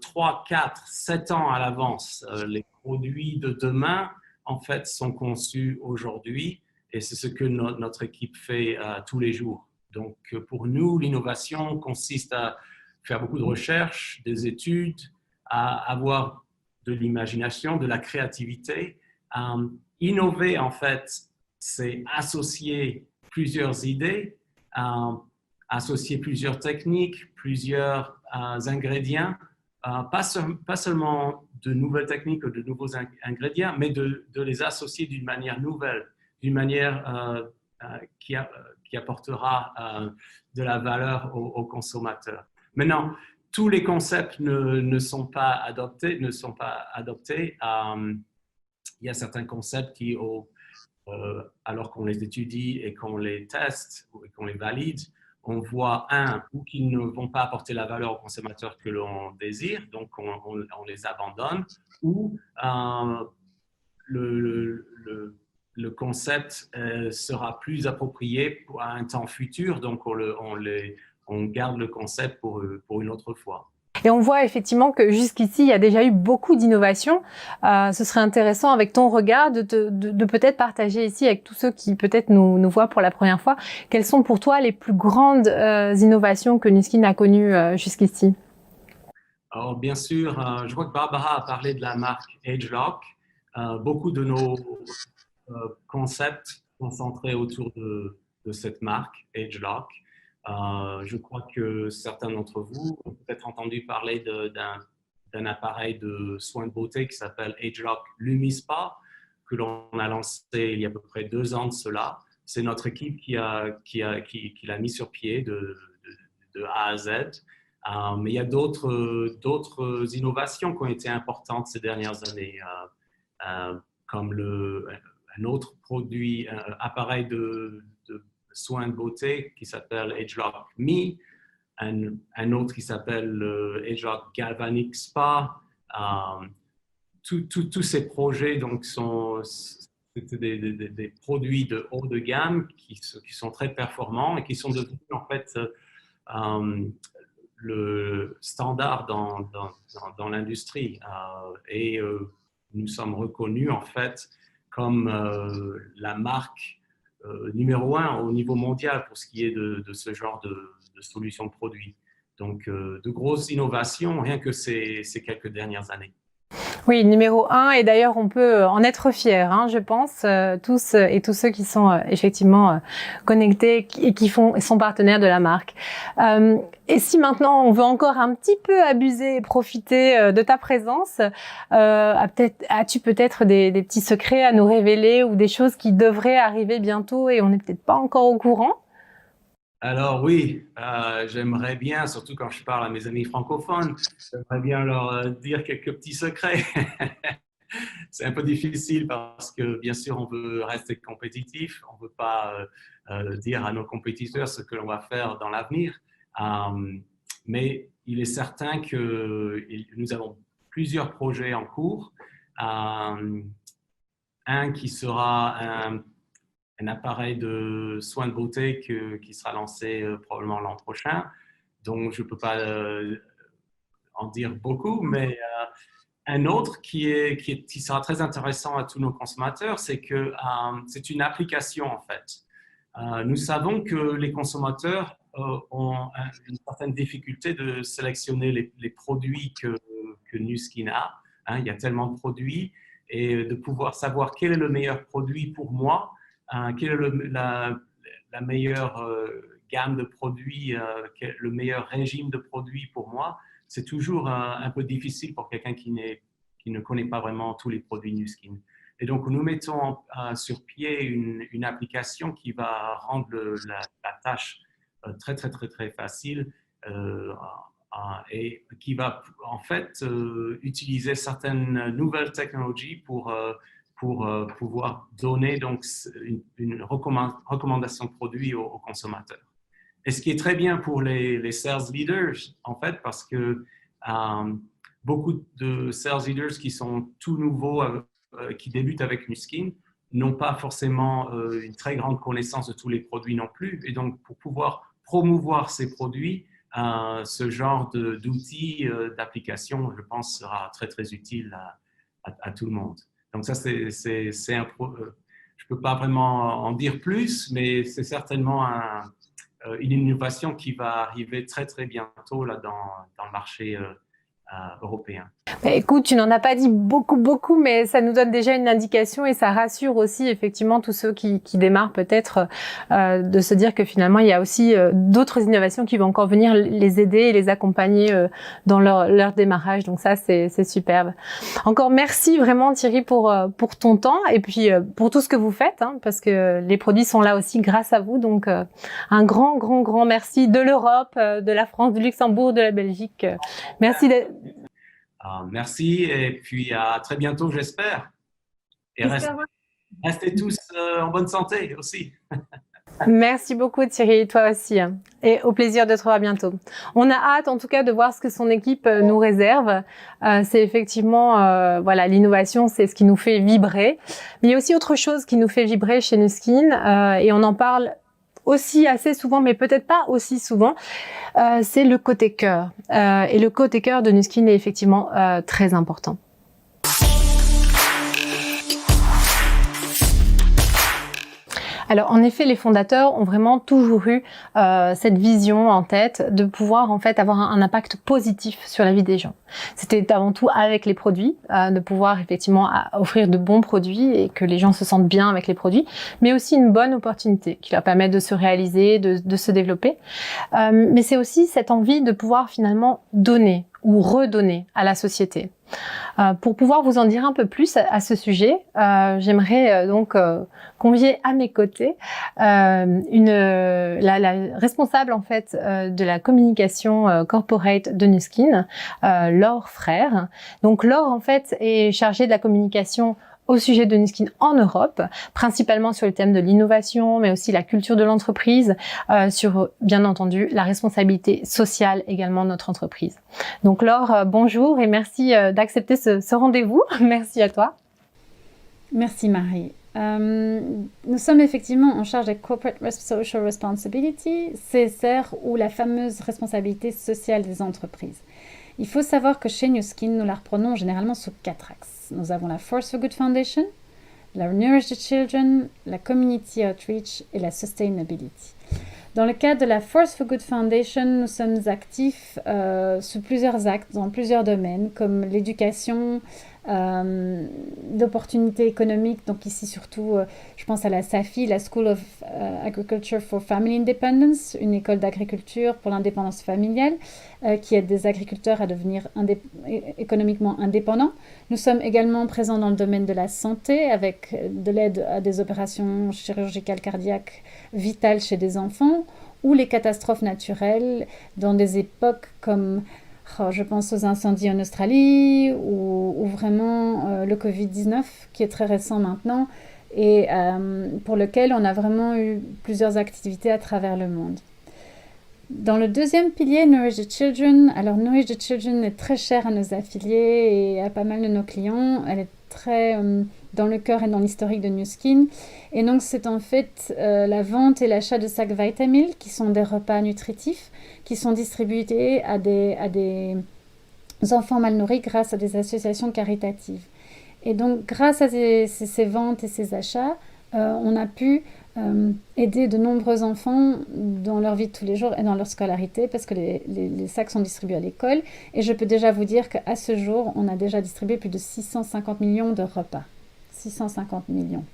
3, 4, 7 ans à l'avance. Les produits de demain, en fait, sont conçus aujourd'hui et c'est ce que notre équipe fait tous les jours. Donc, pour nous, l'innovation consiste à faire beaucoup de recherches, des études, à avoir de l'imagination, de la créativité. Innover, en fait, c'est associer plusieurs idées, associer plusieurs techniques, plusieurs ingrédients pas seulement de nouvelles techniques ou de nouveaux ingrédients, mais de les associer d'une manière nouvelle, d'une manière qui apportera de la valeur aux consommateurs. Maintenant, tous les concepts ne sont pas adoptés. Il y a certains concepts qui, alors qu'on les étudie et qu'on les teste et qu'on les valide, on voit ou qu'ils ne vont pas apporter la valeur aux consommateurs que l'on désire, donc on les abandonne, ou le concept sera plus approprié à un temps futur, donc on garde le concept pour une autre fois. Et on voit effectivement que jusqu'ici, il y a déjà eu beaucoup d'innovations. Ce serait intéressant, avec ton regard, de peut-être partager ici avec tous ceux qui peut-être nous voient pour la première fois, quelles sont pour toi les plus grandes innovations que Nu Skin a connues jusqu'ici? Alors, bien sûr, je crois que Barbara a parlé de la marque ageLOC. Beaucoup de nos concepts concentrés autour de cette marque ageLOC. Je crois que certains d'entre vous ont peut-être entendu parler d'un appareil de soins de beauté qui s'appelle ageLOC LumiSpa, que l'on a lancé il y a à peu près 2 ans de cela. C'est notre équipe qui l'a mis sur pied de A à Z. Mais il y a d'autres innovations qui ont été importantes ces dernières années, comme un autre produit, appareil de soins de beauté qui s'appelle ageLOC Me, un autre qui s'appelle ageLOC Galvanic Spa. Tous ces projets donc, sont des produits de haut de gamme qui sont très performants et qui sont devenus en fait le standard dans l'industrie. Nous sommes reconnus en fait comme la marque numéro 1 au niveau mondial pour ce qui est de ce genre de solutions de produits. Donc, de grosses innovations, rien que ces quelques dernières années. Oui, numéro 1, et d'ailleurs on peut en être fiers, hein, je pense, tous et tous ceux qui sont effectivement connectés et qui sont partenaires de la marque. Et si maintenant on veut encore un petit peu abuser et profiter de ta présence, as-tu peut-être des petits secrets à nous révéler ou des choses qui devraient arriver bientôt et on n'est peut-être pas encore au courant? Alors oui, j'aimerais bien, surtout quand je parle à mes amis francophones, j'aimerais bien leur dire quelques petits secrets. C'est un peu difficile parce que bien sûr on veut rester compétitif, on ne veut pas dire à nos compétiteurs ce que l'on va faire dans l'avenir, mais il est certain que nous avons plusieurs projets en cours. Un qui sera un appareil de soins de beauté qui sera lancé probablement l'an prochain. Donc, je ne peux pas en dire beaucoup, mais un autre qui sera très intéressant à tous nos consommateurs, c'est que c'est une application en fait. Nous savons que les consommateurs ont une certaine difficulté de sélectionner les produits que Nu Skin a. Il y a tellement de produits et de pouvoir savoir quel est le meilleur produit pour moi. Quelle est la meilleure gamme de produits, le meilleur régime de produits pour moi, c'est toujours un peu difficile pour quelqu'un qui ne connaît pas vraiment tous les produits Nu Skin. Et donc, nous mettons sur pied une application qui va rendre la tâche très, très, très, très facile et qui va en fait utiliser certaines nouvelles technologies pour pouvoir donner donc une recommandation de produit aux consommateurs. Et ce qui est très bien pour les sales leaders, en fait, parce que beaucoup de sales leaders qui sont tout nouveaux, qui débutent avec Nu Skin, n'ont pas forcément une très grande connaissance de tous les produits non plus. Et donc, pour pouvoir promouvoir ces produits, ce genre d'outils, d'applications, je pense, sera très, très utile à tout le monde. Donc ça, je ne peux pas vraiment en dire plus, mais c'est certainement une innovation qui va arriver très, très bientôt là, dans le marché européen. Écoute, tu n'en as pas dit beaucoup, mais ça nous donne déjà une indication et ça rassure aussi effectivement tous ceux qui démarrent peut-être de se dire que finalement il y a aussi d'autres innovations qui vont encore venir les aider et les accompagner dans leur démarrage. Donc ça, c'est superbe. Encore merci vraiment Thierry pour ton temps et puis pour tout ce que vous faites, hein, parce que les produits sont là aussi grâce à vous. Donc un grand merci de l'Europe, de la France, du Luxembourg, de la Belgique. Merci d'être... Merci et puis à très bientôt, j'espère. Et restez tous en bonne santé aussi. Merci beaucoup Thierry, toi aussi. Et au plaisir de te revoir bientôt. On a hâte en tout cas de voir ce que son équipe nous réserve. C'est effectivement, voilà, l'innovation, c'est ce qui nous fait vibrer. Mais il y a aussi autre chose qui nous fait vibrer chez Nu Skin et on en parle aussi assez souvent, mais peut-être pas aussi souvent, c'est le côté cœur. Et le côté cœur de Nu Skin est effectivement très important. Alors, en effet, les fondateurs ont vraiment toujours eu cette vision en tête de pouvoir en fait avoir un impact positif sur la vie des gens. C'était avant tout avec les produits, de pouvoir effectivement offrir de bons produits et que les gens se sentent bien avec les produits, mais aussi une bonne opportunité qui leur permet de se réaliser, de se développer. Mais c'est aussi cette envie de pouvoir finalement donner ou redonner à la société. Pour pouvoir vous en dire un peu plus à ce sujet, j'aimerais donc convier à mes côtés la responsable en fait de la communication corporate de Nu Skin, Laure Frère. Donc Laure en fait est chargée de la communication au sujet de Nu Skin en Europe, principalement sur le thème de l'innovation, mais aussi la culture de l'entreprise, sur, bien entendu, la responsabilité sociale également de notre entreprise. Donc Laure, bonjour et merci d'accepter ce rendez-vous. Merci à toi. Merci Marie. Nous sommes effectivement en charge des Corporate Social Responsibility, CSR, ou la fameuse responsabilité sociale des entreprises. Il faut savoir que chez Nu Skin, nous la reprenons généralement sous 4 axes. Nous avons la Force for Good Foundation, la Nourish the Children, la Community Outreach et la Sustainability. Dans le cadre de la Force for Good Foundation, nous sommes actifs sous plusieurs actes, dans plusieurs domaines, comme l'éducation, d'opportunités économiques. Donc ici surtout, je pense à la SAFI, la School of Agriculture for Family Independence, une école d'agriculture pour l'indépendance familiale, qui aide des agriculteurs à devenir économiquement indépendants. Nous sommes également présents dans le domaine de la santé, avec de l'aide à des opérations chirurgicales cardiaques vitales chez des enfants, ou les catastrophes naturelles dans des époques comme... je pense aux incendies en Australie ou vraiment le Covid-19 qui est très récent maintenant et pour lequel on a vraiment eu plusieurs activités à travers le monde. Dans le deuxième pilier, Nourish the Children, alors Nourish the Children est très chère à nos affiliés et à pas mal de nos clients. Elle est très dans le cœur et dans l'historique de Nu Skin. Et donc c'est en fait la vente et l'achat de sacs Vitamil qui sont des repas nutritifs qui sont distribués à des enfants mal nourris grâce à des associations caritatives. Et donc grâce à ces ventes et ces achats, on a pu aider de nombreux enfants dans leur vie de tous les jours et dans leur scolarité parce que les sacs sont distribués à l'école. Et je peux déjà vous dire qu'à ce jour, on a déjà distribué plus de 650 millions de repas. 650 millions.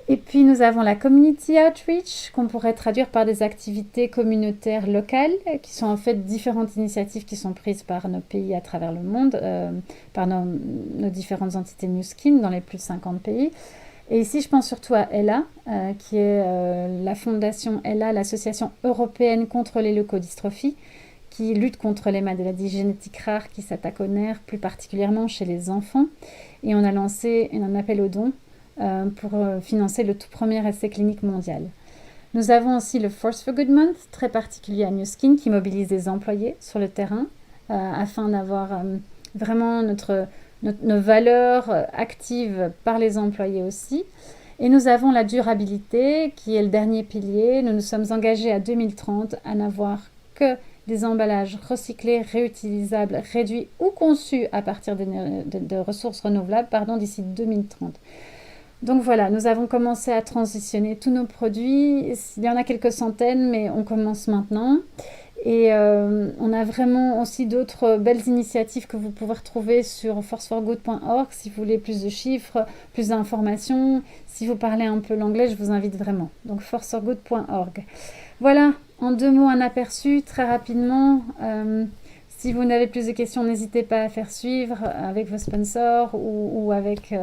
Et puis nous avons la Community Outreach qu'on pourrait traduire par des activités communautaires locales qui sont en fait différentes initiatives qui sont prises par nos pays à travers le monde, par nos différentes entités Nu Skin dans les plus de 50 pays. Et ici, je pense surtout à ELA, qui est la fondation ELA, l'association européenne contre les leucodystrophies, qui lutte contre les maladies génétiques rares qui s'attaquent aux nerfs, plus particulièrement chez les enfants. Et on a lancé un appel aux dons pour financer le tout premier essai clinique mondial. Nous avons aussi le Force for Good Month, très particulier à Nu Skin, qui mobilise des employés sur le terrain afin d'avoir vraiment nos valeurs actives par les employés aussi. Et nous avons la durabilité, qui est le dernier pilier. Nous nous sommes engagés à 2030 à n'avoir que des emballages recyclés, réutilisables, réduits ou conçus à partir de ressources renouvelables d'ici 2030. Donc voilà, nous avons commencé à transitionner tous nos produits. Il y en a quelques centaines, mais on commence maintenant. Et on a vraiment aussi d'autres belles initiatives que vous pouvez retrouver sur forceforgood.org si vous voulez plus de chiffres, plus d'informations. Si vous parlez un peu l'anglais, je vous invite vraiment. Donc forceforgood.org. Voilà, en 2 mots, un aperçu très rapidement. Si vous n'avez plus de questions, n'hésitez pas à faire suivre avec vos sponsors ou avec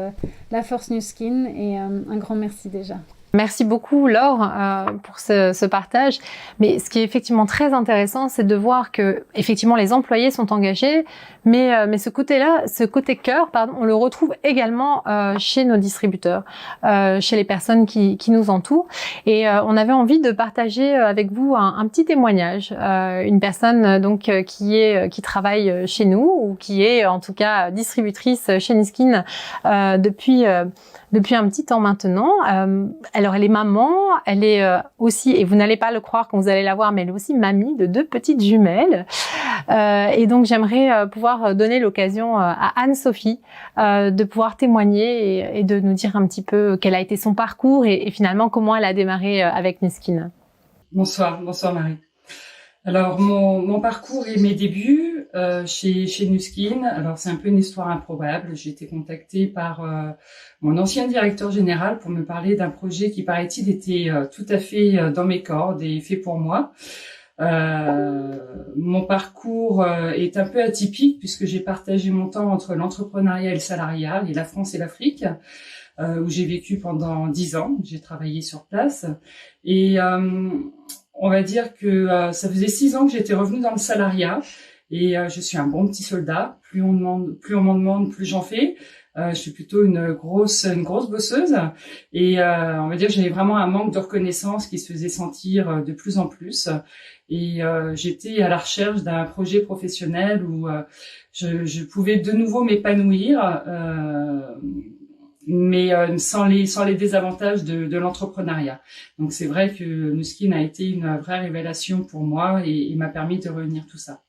la Force Nu Skin. Et un grand merci déjà. Merci beaucoup Laure pour ce partage. Mais ce qui est effectivement très intéressant, c'est de voir que effectivement les employés sont engagés, mais ce côté-là, ce côté cœur, on le retrouve également chez nos distributeurs, chez les personnes qui nous entourent. Et on avait envie de partager avec vous un petit témoignage, une personne donc qui travaille chez nous ou qui est en tout cas distributrice chez Nu Skin depuis un petit temps maintenant. Alors, elle est maman, elle est aussi, et vous n'allez pas le croire quand vous allez la voir, mais elle est aussi mamie de 2 petites jumelles. Et donc, j'aimerais pouvoir donner l'occasion à Anne-Sophie de pouvoir témoigner et de nous dire un petit peu quel a été son parcours et finalement comment elle a démarré avec Nu Skin. Bonsoir Marie. Alors mon parcours et mes débuts chez Nu Skin, alors c'est un peu une histoire improbable. J'ai été contactée par mon ancien directeur général pour me parler d'un projet qui, paraît-il, était tout à fait dans mes cordes et fait pour moi. Mon parcours est un peu atypique puisque j'ai partagé mon temps entre l'entrepreneuriat et le salariat, et la France et l'Afrique, où j'ai vécu pendant 10 ans. J'ai travaillé sur place et on va dire que ça faisait 6 ans que j'étais revenue dans le salariat et je suis un bon petit soldat. Plus on m'en demande, plus j'en fais. Je suis plutôt une grosse bosseuse et on va dire que j'avais vraiment un manque de reconnaissance qui se faisait sentir de plus en plus. Et j'étais à la recherche d'un projet professionnel où je pouvais de nouveau m'épanouir. Mais sans les désavantages de l'entrepreneuriat. Donc c'est vrai que Nu Skin a été une vraie révélation pour moi et m'a permis de revenir tout ça.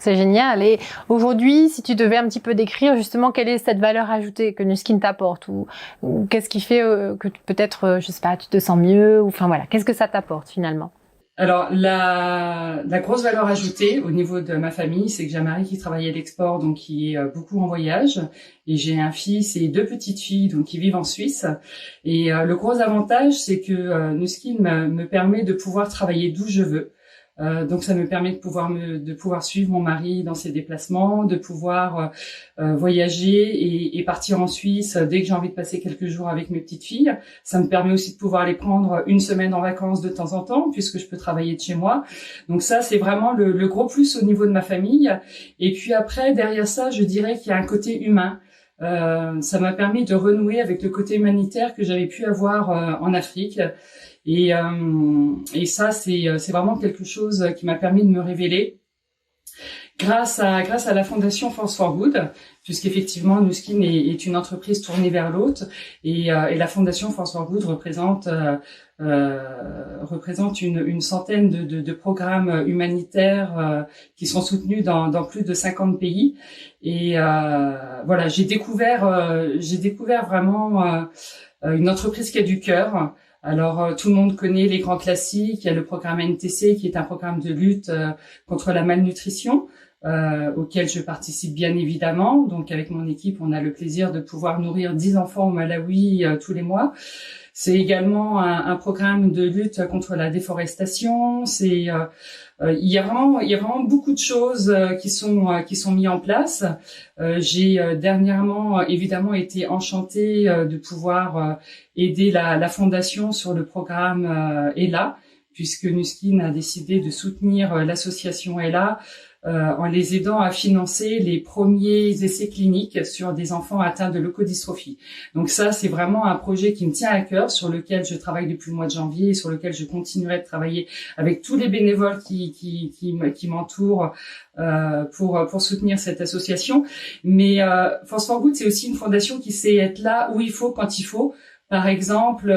C'est génial. Et aujourd'hui, si tu devais un petit peu décrire justement quelle est cette valeur ajoutée que Nu Skin t'apporte ou qu'est-ce qui fait que peut-être, je sais pas, tu te sens mieux ou enfin voilà, qu'est-ce que ça t'apporte finalement? Alors, la grosse valeur ajoutée au niveau de ma famille, c'est que j'ai un mari qui travaille à l'export, donc qui est beaucoup en voyage, et j'ai un fils et 2 petites filles, donc qui vivent en Suisse. Et le gros avantage, c'est que Nu Skin me permet de pouvoir travailler d'où je veux. Donc ça me permet de pouvoir suivre mon mari dans ses déplacements, de pouvoir voyager et partir en Suisse dès que j'ai envie de passer quelques jours avec mes petites filles. Ça me permet aussi de pouvoir les prendre 1 semaine en vacances de temps en temps puisque je peux travailler de chez moi. Donc ça c'est vraiment le gros plus au niveau de ma famille. Et puis après derrière ça, je dirais qu'il y a un côté humain. Ça m'a permis de renouer avec le côté humanitaire que j'avais pu avoir en Afrique. Et ça, c'est vraiment quelque chose qui m'a permis de me révéler grâce à la fondation Force for Good, puisqu'effectivement Nu Skin est une entreprise tournée vers l'autre et la fondation Force for Good représente une centaine de programmes humanitaires qui sont soutenus dans plus de 50 pays. Et voilà, j'ai découvert vraiment une entreprise qui a du cœur. Alors, tout le monde connaît les grands classiques. Il y a le programme NTC, qui est un programme de lutte contre la malnutrition, auquel je participe bien évidemment. Donc, avec mon équipe, on a le plaisir de pouvoir nourrir 10 enfants au Malawi tous les mois. C'est également un programme de lutte contre la déforestation. Il y a vraiment beaucoup de choses qui sont mises en place. J'ai dernièrement évidemment été enchantée de pouvoir aider la fondation sur le programme ELA, puisque Nu Skin a décidé de soutenir l'association ELA en les aidant à financer les premiers essais cliniques sur des enfants atteints de leucodystrophie. Donc ça, c'est vraiment un projet qui me tient à cœur, sur lequel je travaille depuis le mois de janvier et sur lequel je continuerai de travailler avec tous les bénévoles qui m'entourent pour soutenir cette association. Mais Force for Good, c'est aussi une fondation qui sait être là où il faut, quand il faut. Par exemple,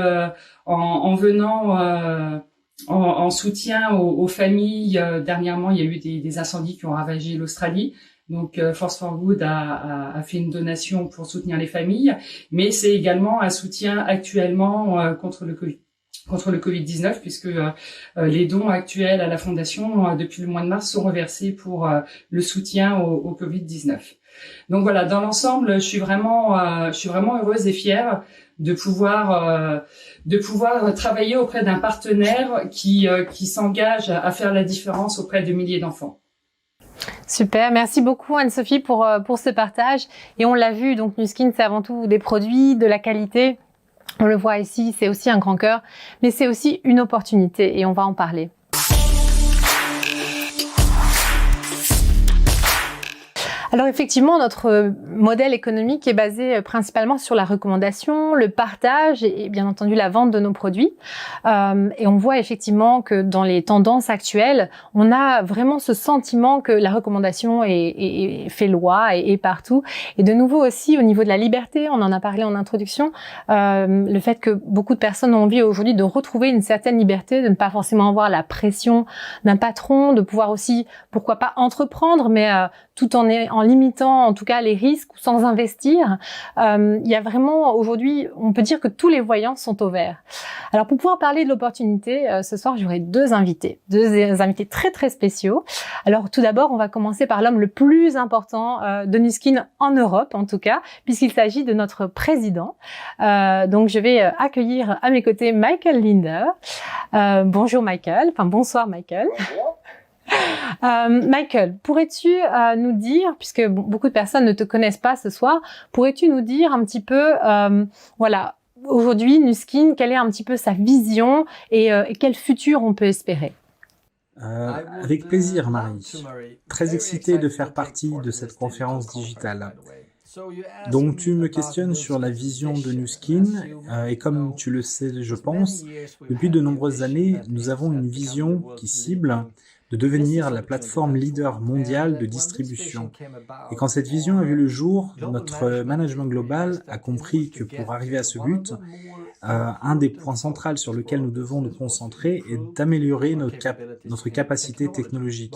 en venant en soutien aux familles. Dernièrement, il y a eu des incendies qui ont ravagé l'Australie. Donc, Force for Good a fait une donation pour soutenir les familles. Mais c'est également un soutien actuellement contre contre le Covid-19, puisque les dons actuels à la Fondation depuis le mois de mars sont reversés pour le soutien au Covid-19. Donc voilà, dans l'ensemble, je suis vraiment heureuse et fière de pouvoir travailler auprès d'un partenaire qui s'engage à faire la différence auprès de milliers d'enfants. Super, merci beaucoup Anne-Sophie pour ce partage. Et on l'a vu, donc Nu Skin, c'est avant tout des produits, de la qualité. On le voit ici, c'est aussi un grand cœur, mais c'est aussi une opportunité et on va en parler. Alors effectivement, notre modèle économique est basé principalement sur la recommandation, le partage et bien entendu la vente de nos produits. Et on voit effectivement que dans les tendances actuelles, on a vraiment ce sentiment que la recommandation est fait loi et est partout. Et de nouveau aussi au niveau de la liberté, on en a parlé en introduction, le fait que beaucoup de personnes ont envie aujourd'hui de retrouver une certaine liberté, de ne pas forcément avoir la pression d'un patron, de pouvoir aussi, pourquoi pas, entreprendre, mais tout en limitant en tout cas les risques ou sans investir. Il y a vraiment aujourd'hui, on peut dire que tous les voyants sont au vert. Alors pour pouvoir parler de l'opportunité, ce soir j'aurai deux invités très très spéciaux. Alors tout d'abord, on va commencer par l'homme le plus important de Nu Skin en Europe en tout cas, puisqu'il s'agit de notre président. Donc je vais accueillir à mes côtés Michael Linder. Bonjour Michael, enfin bonsoir Michael. Bonjour. Michael, pourrais-tu nous dire, puisque beaucoup de personnes ne te connaissent pas ce soir, pourrais-tu nous dire un petit peu, voilà, aujourd'hui Nu Skin, quelle est un petit peu sa vision et quel futur on peut espérer? Avec plaisir, Marie. Très excité de faire partie de cette conférence digitale. Donc tu me questionnes sur la vision de Nu Skin et comme tu le sais, je pense, depuis de nombreuses années, nous avons une vision qui cible de devenir la plateforme leader mondiale de distribution. Et quand cette vision a vu le jour, notre management global a compris que pour arriver à ce but, un des points centraux sur lequel nous devons nous concentrer est d'améliorer notre capacité technologique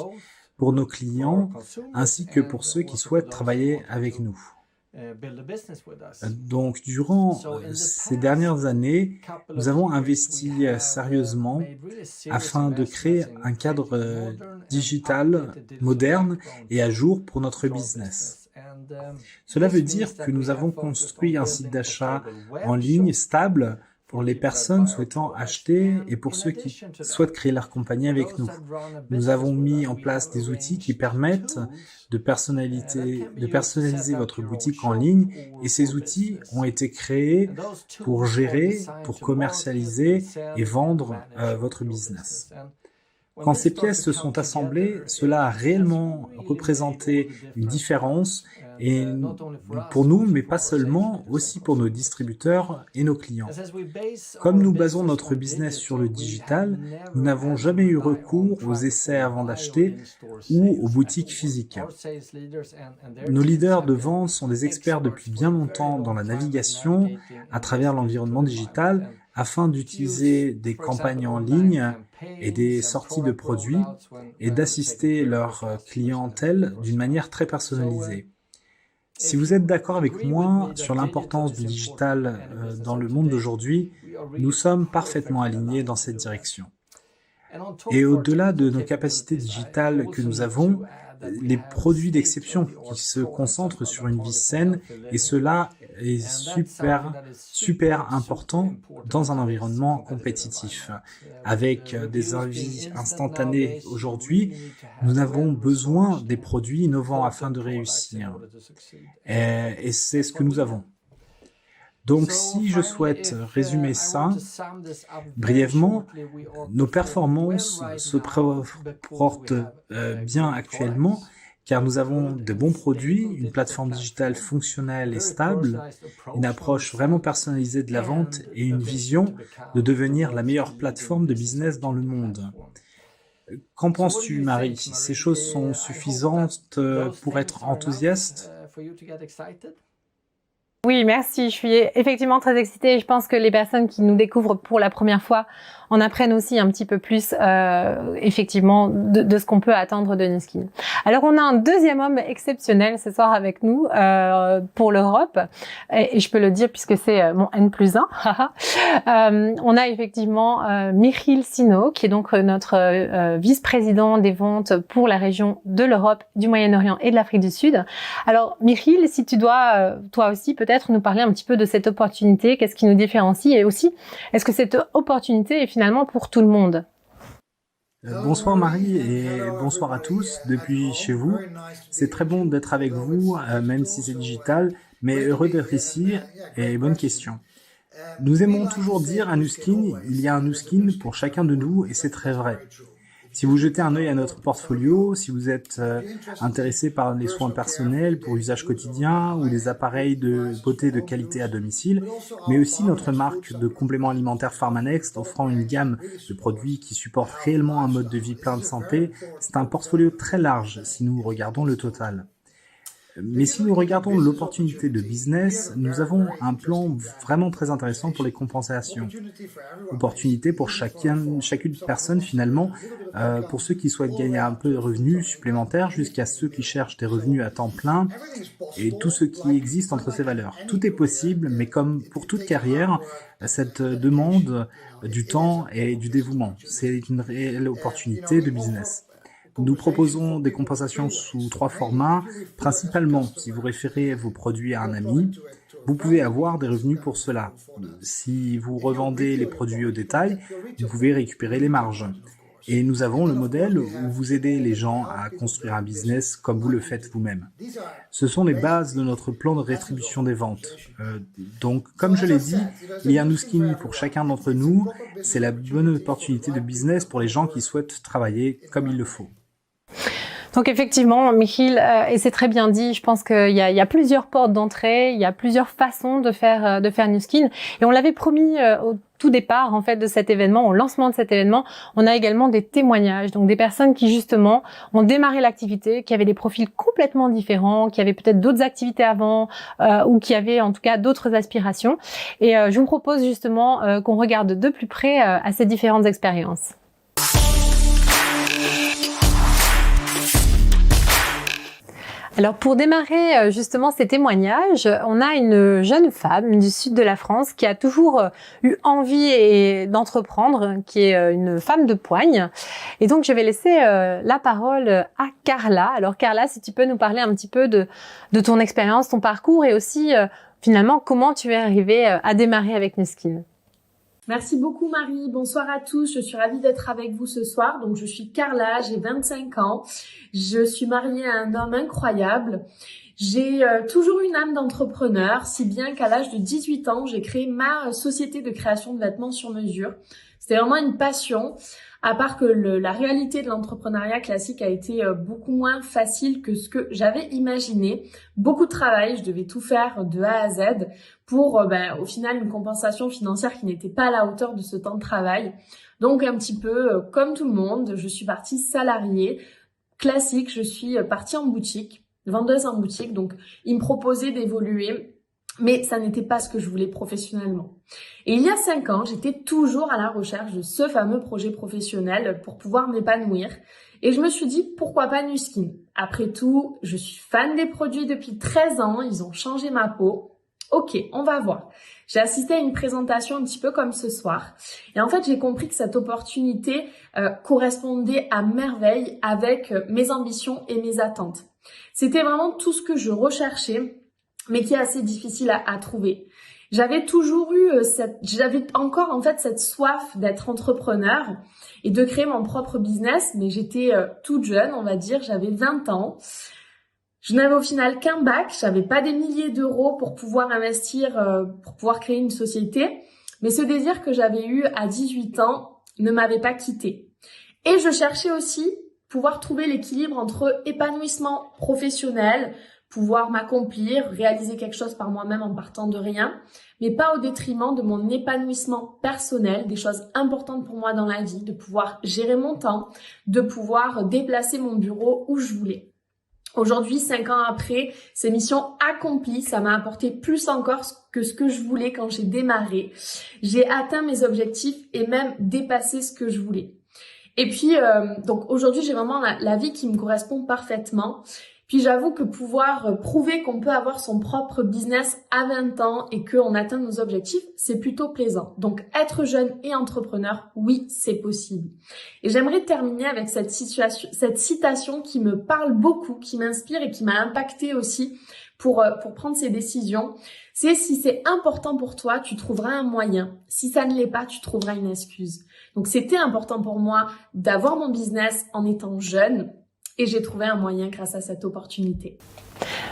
pour nos clients ainsi que pour ceux qui souhaitent travailler avec nous. Donc, durant ces dernières années, nous avons investi sérieusement afin de créer un cadre digital moderne et à jour pour notre business. Cela veut dire que nous avons construit un site d'achat en ligne stable pour les personnes souhaitant acheter et pour ceux qui souhaitent créer leur compagnie avec nous. Nous avons mis en place des outils qui permettent de personnaliser votre boutique en ligne et ces outils ont été créés pour gérer, pour commercialiser et vendre votre business. Quand ces pièces se sont assemblées, cela a réellement représenté une différence et pour nous, mais pas seulement, aussi pour nos distributeurs et nos clients. Comme nous basons notre business sur le digital, nous n'avons jamais eu recours aux essais avant d'acheter ou aux boutiques physiques. Nos leaders de vente sont des experts depuis bien longtemps dans la navigation à travers l'environnement digital afin d'utiliser des campagnes en ligne et des sorties de produits et d'assister leur clientèle d'une manière très personnalisée. Si vous êtes d'accord avec moi sur l'importance du digital dans le monde d'aujourd'hui, nous sommes parfaitement alignés dans cette direction. Et au-delà de nos capacités digitales que nous avons, les produits d'exception qui se concentrent sur une vie saine et cela est super important dans un environnement compétitif. Avec des envies instantanées aujourd'hui, nous avons besoin des produits innovants afin de réussir. Et c'est ce que nous avons. Donc, si je souhaite résumer ça, brièvement, nos performances se portent bien actuellement, car nous avons de bons produits, une plateforme digitale fonctionnelle et stable, une approche vraiment personnalisée de la vente et une vision de devenir la meilleure plateforme de business dans le monde. Qu'en penses-tu, Marie? Ces choses sont suffisantes pour être enthousiaste? Oui, merci. Je suis effectivement très excitée et je pense que les personnes qui nous découvrent pour la première fois en apprennent aussi un petit peu plus effectivement de ce qu'on peut attendre de Nu Skin. Alors on a un deuxième homme exceptionnel ce soir avec nous pour l'Europe, et je peux le dire puisque c'est mon N+1. On a effectivement Michiel Sino, qui est donc notre vice-président des ventes pour la région de l'Europe, du Moyen-Orient et de l'Afrique du Sud. Alors Michiel, si tu dois toi aussi peut-être nous parler un petit peu de cette opportunité, qu'est-ce qui nous différencie, et aussi est-ce que cette opportunité est finalement pour tout le monde? Bonsoir Marie et bonsoir à tous depuis chez vous. C'est très bon d'être avec vous, même si c'est digital, mais heureux d'être ici et bonne question. Nous aimons toujours dire à Nu Skin, il y a un Nu Skin pour chacun de nous et c'est très vrai. Si vous jetez un œil à notre portfolio, si vous êtes intéressé par les soins personnels pour usage quotidien ou les appareils de beauté de qualité à domicile, mais aussi notre marque de compléments alimentaires Pharmanext offrant une gamme de produits qui supportent réellement un mode de vie plein de santé, c'est un portfolio très large si nous regardons le total. Mais si nous regardons l'opportunité de business, nous avons un plan vraiment très intéressant pour les compensations. Opportunité pour chacune personne finalement, pour ceux qui souhaitent gagner un peu de revenus supplémentaires jusqu'à ceux qui cherchent des revenus à temps plein et tout ce qui existe entre ces valeurs. Tout est possible, mais comme pour toute carrière, cette demande du temps et du dévouement. C'est une réelle opportunité de business. Nous proposons des compensations sous 3 formats. Principalement, si vous référez vos produits à un ami, vous pouvez avoir des revenus pour cela. Si vous revendez les produits au détail, vous pouvez récupérer les marges. Et nous avons le modèle où vous aidez les gens à construire un business comme vous le faites vous-même. Ce sont les bases de notre plan de rétribution des ventes. Donc, comme je l'ai dit, il y a un Nu Skin pour chacun d'entre nous. C'est la bonne opportunité de business pour les gens qui souhaitent travailler comme il le faut. Donc effectivement, Michiel, et c'est très bien dit, je pense qu'il y a plusieurs portes d'entrée, il y a plusieurs façons de faire Nu Skin. Et on l'avait promis au tout départ en fait de cet événement, au lancement de cet événement, on a également des témoignages, donc des personnes qui justement ont démarré l'activité, qui avaient des profils complètement différents, qui avaient peut-être d'autres activités avant, ou qui avaient en tout cas d'autres aspirations. Et je vous propose justement qu'on regarde de plus près à ces différentes expériences. Alors pour démarrer justement ces témoignages, on a une jeune femme du sud de la France qui a toujours eu envie d'entreprendre, qui est une femme de poigne. Et donc je vais laisser la parole à Carla. Alors Carla, si tu peux nous parler un petit peu de ton expérience, ton parcours et aussi finalement comment tu es arrivée à démarrer avec Nu Skin. Merci beaucoup Marie, bonsoir à tous, je suis ravie d'être avec vous ce soir. Donc je suis Carla, j'ai 25 ans, je suis mariée à un homme incroyable. J'ai toujours une âme d'entrepreneur, si bien qu'à l'âge de 18 ans, j'ai créé ma société de création de vêtements sur mesure. C'était vraiment une passion, à part que la réalité de l'entrepreneuriat classique a été beaucoup moins facile que ce que j'avais imaginé. Beaucoup de travail, je devais tout faire de A à Z pour au final une compensation financière qui n'était pas à la hauteur de ce temps de travail. Donc un petit peu comme tout le monde, je suis partie salariée classique, je suis partie en boutique, vendeuse en boutique, donc ils me proposaient d'évoluer. Mais ça n'était pas ce que je voulais professionnellement. Et il y a 5 ans, j'étais toujours à la recherche de ce fameux projet professionnel pour pouvoir m'épanouir. Et je me suis dit, pourquoi pas Nu Skin? Après tout, je suis fan des produits depuis 13 ans, ils ont changé ma peau. Ok, on va voir. J'ai assisté à une présentation un petit peu comme ce soir. Et en fait, j'ai compris que cette opportunité correspondait à merveille avec mes ambitions et mes attentes. C'était vraiment tout ce que je recherchais, mais qui est assez difficile à trouver. J'avais toujours eu j'avais encore en fait cette soif d'être entrepreneur et de créer mon propre business, mais j'étais toute jeune, on va dire, j'avais 20 ans. Je n'avais au final qu'un bac, j'avais pas des milliers d'euros pour pouvoir investir, pour pouvoir créer une société, mais ce désir que j'avais eu à 18 ans ne m'avait pas quitté. Et je cherchais aussi pouvoir trouver l'équilibre entre épanouissement professionnel, pouvoir m'accomplir, réaliser quelque chose par moi-même en partant de rien, mais pas au détriment de mon épanouissement personnel, des choses importantes pour moi dans la vie, de pouvoir gérer mon temps, de pouvoir déplacer mon bureau où je voulais. Aujourd'hui, 5 ans après, c'est mission accomplie. Ça m'a apporté plus encore que ce que je voulais quand j'ai démarré. J'ai atteint mes objectifs et même dépassé ce que je voulais. Et puis, donc aujourd'hui, j'ai vraiment la vie qui me correspond parfaitement. Puis j'avoue que pouvoir prouver qu'on peut avoir son propre business à 20 ans et qu'on atteint nos objectifs, c'est plutôt plaisant. Donc être jeune et entrepreneur, oui, c'est possible. Et j'aimerais terminer avec cette citation qui me parle beaucoup, qui m'inspire et qui m'a impactée aussi pour prendre ces décisions. C'est: si c'est important pour toi, tu trouveras un moyen. Si ça ne l'est pas, tu trouveras une excuse. Donc c'était important pour moi d'avoir mon business en étant jeune. Et j'ai trouvé un moyen grâce à cette opportunité.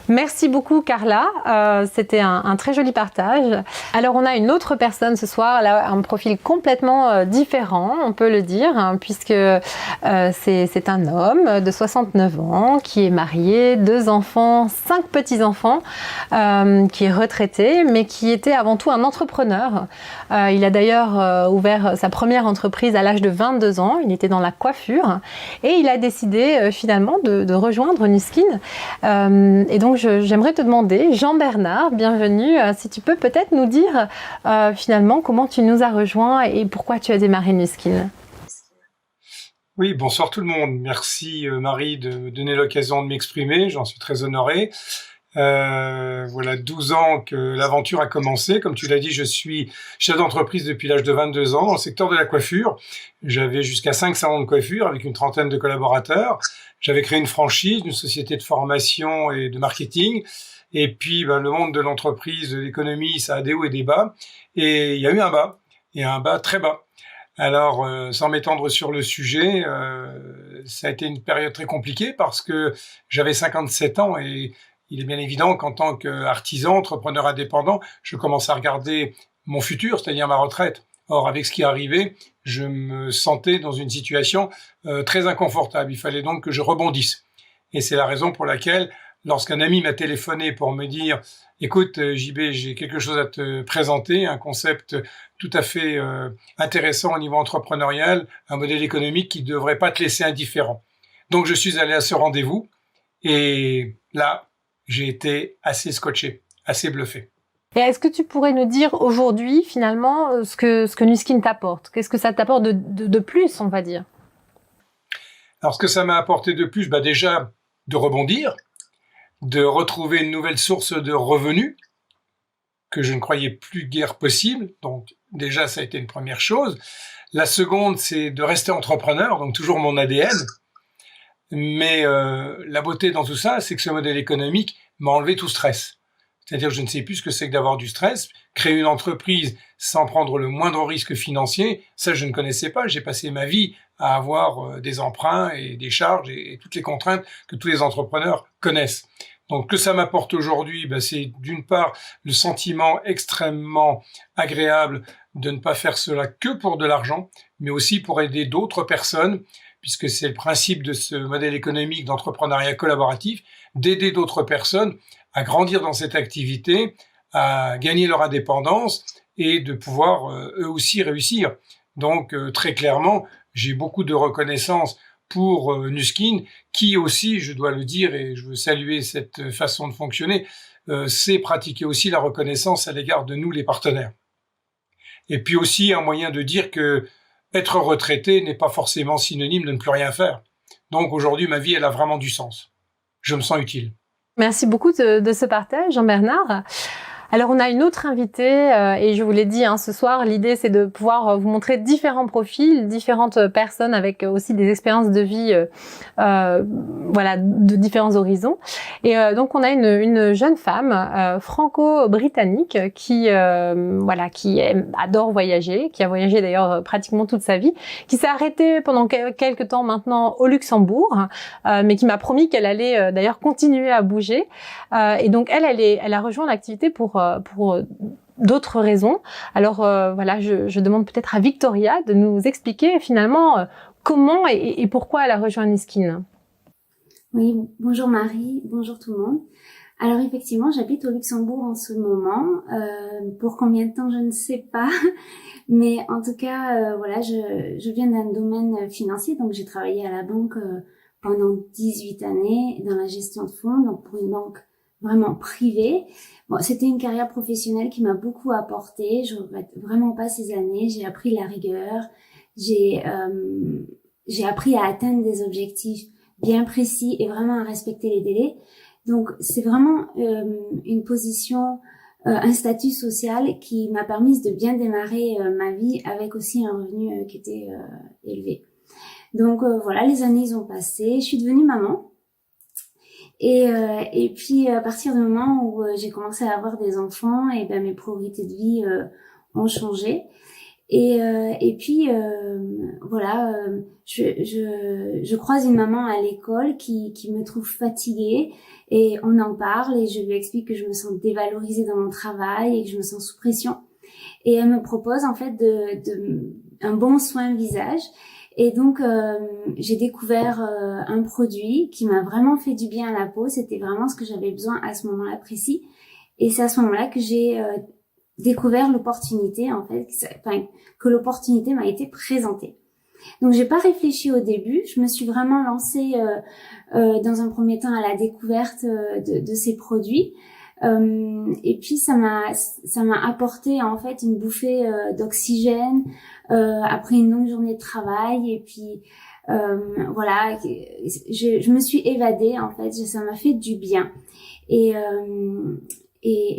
Merci beaucoup Carla, c'était un très joli partage. Alors on a une autre personne ce soir, là, un profil complètement différent, on peut le dire, hein, puisque c'est un homme de 69 ans qui est marié, 2 enfants, 5 petits-enfants, qui est retraité, mais qui était avant tout un entrepreneur. Il a d'ailleurs ouvert sa première entreprise à l'âge de 22 ans, il était dans la coiffure, et il a décidé finalement de rejoindre Nu Skin. Et donc j'aimerais te demander, Jean-Bernard, bienvenue, si tu peux peut-être nous dire finalement comment tu nous as rejoints et pourquoi tu as démarré Nu Skin. Oui, bonsoir tout le monde. Merci Marie de me donner l'occasion de m'exprimer, j'en suis très honoré. Voilà 12 ans que l'aventure a commencé. Comme tu l'as dit, je suis chef d'entreprise depuis l'âge de 22 ans dans le secteur de la coiffure. J'avais jusqu'à 5 salons de coiffure avec une trentaine de collaborateurs. J'avais créé une franchise, une société de formation et de marketing. Et puis, le monde de l'entreprise, de l'économie, ça a des hauts et des bas. Et il y a eu un bas, et un bas très bas. Alors, sans m'étendre sur le sujet, ça a été une période très compliquée parce que j'avais 57 ans et il est bien évident qu'en tant qu'artisan, entrepreneur indépendant, je commence à regarder mon futur, c'est-à-dire ma retraite. Or, avec ce qui est arrivé, je me sentais dans une situation très inconfortable. Il fallait donc que je rebondisse. Et c'est la raison pour laquelle, lorsqu'un ami m'a téléphoné pour me dire « Écoute, JB, j'ai quelque chose à te présenter, un concept tout à fait intéressant au niveau entrepreneurial, un modèle économique qui ne devrait pas te laisser indifférent. » Donc, je suis allé à ce rendez-vous et là, j'ai été assez scotché, assez bluffé. Et est-ce que tu pourrais nous dire aujourd'hui, finalement, ce que Nu Skin t'apporte? Qu'est-ce que ça t'apporte de plus, on va dire? Alors, ce que ça m'a apporté de plus, déjà, de rebondir, de retrouver une nouvelle source de revenus que je ne croyais plus guère possible. Donc, déjà, ça a été une première chose. La seconde, c'est de rester entrepreneur, donc toujours mon ADN. Mais la beauté dans tout ça, c'est que ce modèle économique m'a enlevé tout stress. C'est-à-dire que je ne sais plus ce que c'est que d'avoir du stress. Créer une entreprise sans prendre le moindre risque financier, ça je ne connaissais pas. J'ai passé ma vie à avoir des emprunts et des charges et toutes les contraintes que tous les entrepreneurs connaissent. Donc, que ça m'apporte aujourd'hui, c'est d'une part le sentiment extrêmement agréable de ne pas faire cela que pour de l'argent, mais aussi pour aider d'autres personnes, puisque c'est le principe de ce modèle économique d'entrepreneuriat collaboratif, d'aider d'autres personnes à grandir dans cette activité, à gagner leur indépendance et de pouvoir eux aussi réussir. Donc très clairement, j'ai beaucoup de reconnaissance pour Nu Skin, qui aussi, je dois le dire, et je veux saluer cette façon de fonctionner, sait pratiquer aussi la reconnaissance à l'égard de nous, les partenaires. Et puis aussi un moyen de dire que être retraité n'est pas forcément synonyme de ne plus rien faire. Donc aujourd'hui, ma vie, elle a vraiment du sens. Je me sens utile. Merci beaucoup de ce partage, Jean-Bernard. Alors, on a une autre invitée et je vous l'ai dit, ce soir, l'idée, c'est de pouvoir vous montrer différents profils, différentes personnes avec aussi des expériences de vie, de différents horizons. Et donc, on a une jeune femme franco-britannique qui adore voyager, qui a voyagé d'ailleurs pratiquement toute sa vie, qui s'est arrêtée pendant quelques temps maintenant au Luxembourg, mais qui m'a promis qu'elle allait d'ailleurs continuer à bouger. Et donc, elle a rejoint l'activité pour d'autres raisons. Alors je demande peut-être à Victoria de nous expliquer finalement comment et pourquoi elle a rejoint Nu Skin. Oui, bonjour Marie, bonjour tout le monde. Alors effectivement, j'habite au Luxembourg en ce moment. Pour combien de temps, je ne sais pas. Mais en tout cas, je viens d'un domaine financier, donc j'ai travaillé à la banque pendant 18 années dans la gestion de fonds, donc pour une banque vraiment privée. Bon, c'était une carrière professionnelle qui m'a beaucoup apporté. Je regrette vraiment pas ces années. J'ai appris la rigueur. J'ai appris à atteindre des objectifs bien précis et vraiment à respecter les délais. Donc, c'est vraiment une position, un statut social qui m'a permis de bien démarrer ma vie avec aussi un revenu qui était élevé. Donc, voilà, les années ont passé. Je suis devenue maman. Et puis, à partir du moment où j'ai commencé à avoir des enfants, et ben mes priorités de vie ont changé. Et puis voilà, je croise une maman à l'école qui me trouve fatiguée et on en parle et je lui explique que je me sens dévalorisée dans mon travail et que je me sens sous pression. Et elle me propose en fait un bon soin visage. Et donc j'ai découvert un produit qui m'a vraiment fait du bien à la peau. C'était vraiment ce que j'avais besoin à ce moment-là précis. Et c'est à ce moment-là que j'ai découvert l'opportunité en fait, que l'opportunité m'a été présentée. Donc j'ai pas réfléchi au début, je me suis vraiment lancée dans un premier temps à la découverte de ces produits. Et puis ça m'a apporté en fait une bouffée d'oxygène après une longue journée de travail et puis voilà, je me suis évadée en fait, ça m'a fait du bien et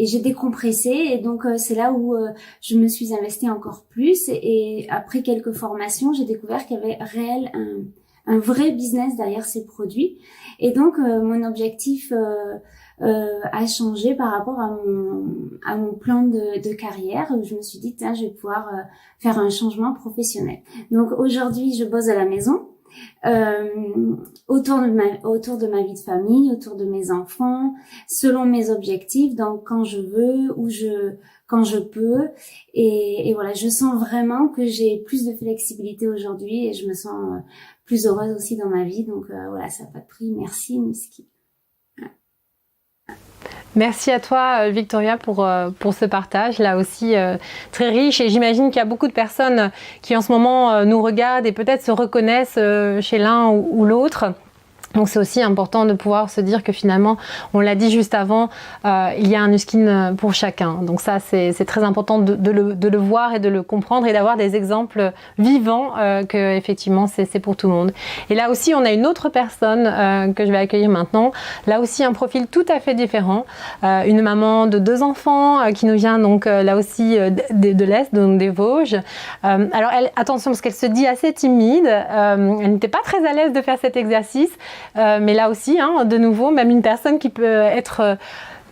j'ai décompressé et donc c'est là où je me suis investie encore plus et après quelques formations, j'ai découvert qu'il y avait un vrai business derrière ces produits et donc mon objectif a changé par rapport à mon plan de carrière. Je me suis dit tiens, je vais pouvoir faire un changement professionnel. Donc aujourd'hui, je bosse à la maison. Autour de ma vie de famille, autour de mes enfants, selon mes objectifs, donc quand je veux ou quand je peux et voilà, je sens vraiment que j'ai plus de flexibilité aujourd'hui et je me sens plus heureuse aussi dans ma vie, donc voilà, ça n'a pas de prix. Merci Nuskin. Merci à toi Victoria pour ce partage là aussi très riche et j'imagine qu'il y a beaucoup de personnes qui en ce moment nous regardent et peut-être se reconnaissent chez l'un ou l'autre. Donc c'est aussi important de pouvoir se dire que finalement, on l'a dit juste avant, il y a un Nuskin pour chacun. Donc ça, c'est très important de le voir et de le comprendre et d'avoir des exemples vivants que effectivement c'est pour tout le monde. Et là aussi, on a une autre personne que je vais accueillir maintenant. Là aussi, un profil tout à fait différent. Une maman de 2 enfants qui nous vient donc là aussi de l'Est, donc des Vosges. Alors elle, attention parce qu'elle se dit assez timide. Elle n'était pas très à l'aise de faire cet exercice. Mais là aussi, de nouveau, même une personne qui peut être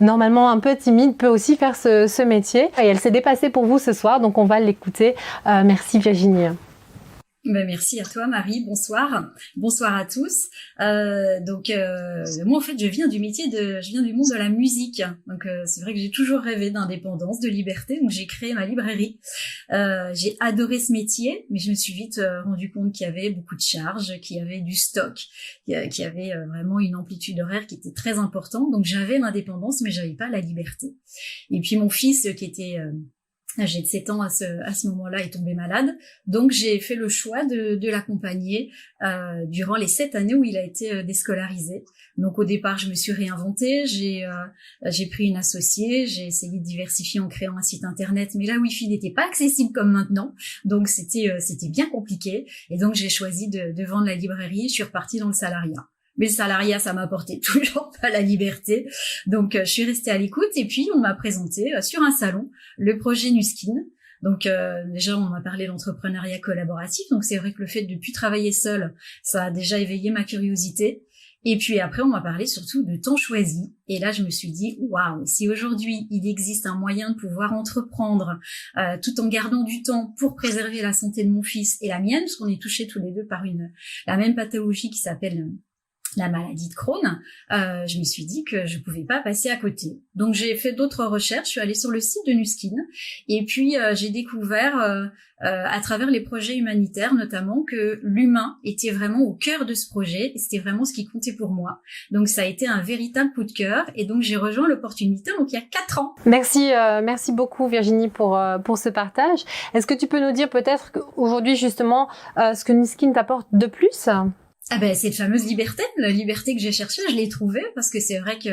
normalement un peu timide peut aussi faire ce métier. Et elle s'est dépassée pour vous ce soir, donc on va l'écouter. Merci Virginie. Merci à toi Marie, bonsoir à tous. Moi en fait je viens du monde de la musique, donc c'est vrai que j'ai toujours rêvé d'indépendance, de liberté, donc j'ai créé ma librairie. J'ai adoré ce métier, mais je me suis vite rendu compte qu'il y avait beaucoup de charges, qu'il y avait du stock, qu'il y avait vraiment une amplitude horaire qui était très importante, donc j'avais l'indépendance mais j'avais pas la liberté. Et puis mon fils qui était âgé de 7 ans à ce moment-là est tombé malade, donc j'ai fait le choix de l'accompagner durant les 7 années où il a été déscolarisé. Donc au départ, je me suis réinventée, j'ai pris une associée, j'ai essayé de diversifier en créant un site internet, mais la Wi-Fi n'était pas accessible comme maintenant, donc c'était bien compliqué. Et donc j'ai choisi de vendre la librairie, je suis repartie dans le salariat. Mais le salariat, ça m'apportait toujours pas la liberté. Donc, je suis restée à l'écoute et puis on m'a présenté sur un salon le projet Nuskin. Donc, déjà, on m'a parlé d'entrepreneuriat collaboratif. Donc, c'est vrai que le fait de ne plus travailler seule, ça a déjà éveillé ma curiosité. Et puis après, on m'a parlé surtout de temps choisi. Et là, je me suis dit, waouh, si aujourd'hui, il existe un moyen de pouvoir entreprendre tout en gardant du temps pour préserver la santé de mon fils et la mienne, parce qu'on est touchés tous les deux par la même pathologie qui s'appelle la maladie de Crohn, je me suis dit que je pouvais pas passer à côté. Donc j'ai fait d'autres recherches, je suis allée sur le site de Nuskin et puis j'ai découvert à travers les projets humanitaires notamment que l'humain était vraiment au cœur de ce projet et c'était vraiment ce qui comptait pour moi. Donc ça a été un véritable coup de cœur et donc j'ai rejoint l'opportunité donc il y a 4 ans. Merci beaucoup Virginie pour ce partage. Est-ce que tu peux nous dire peut-être aujourd'hui justement ce que Nuskin t'apporte de plus ? Cette fameuse liberté, la liberté que j'ai cherchée, je l'ai trouvée parce que c'est vrai que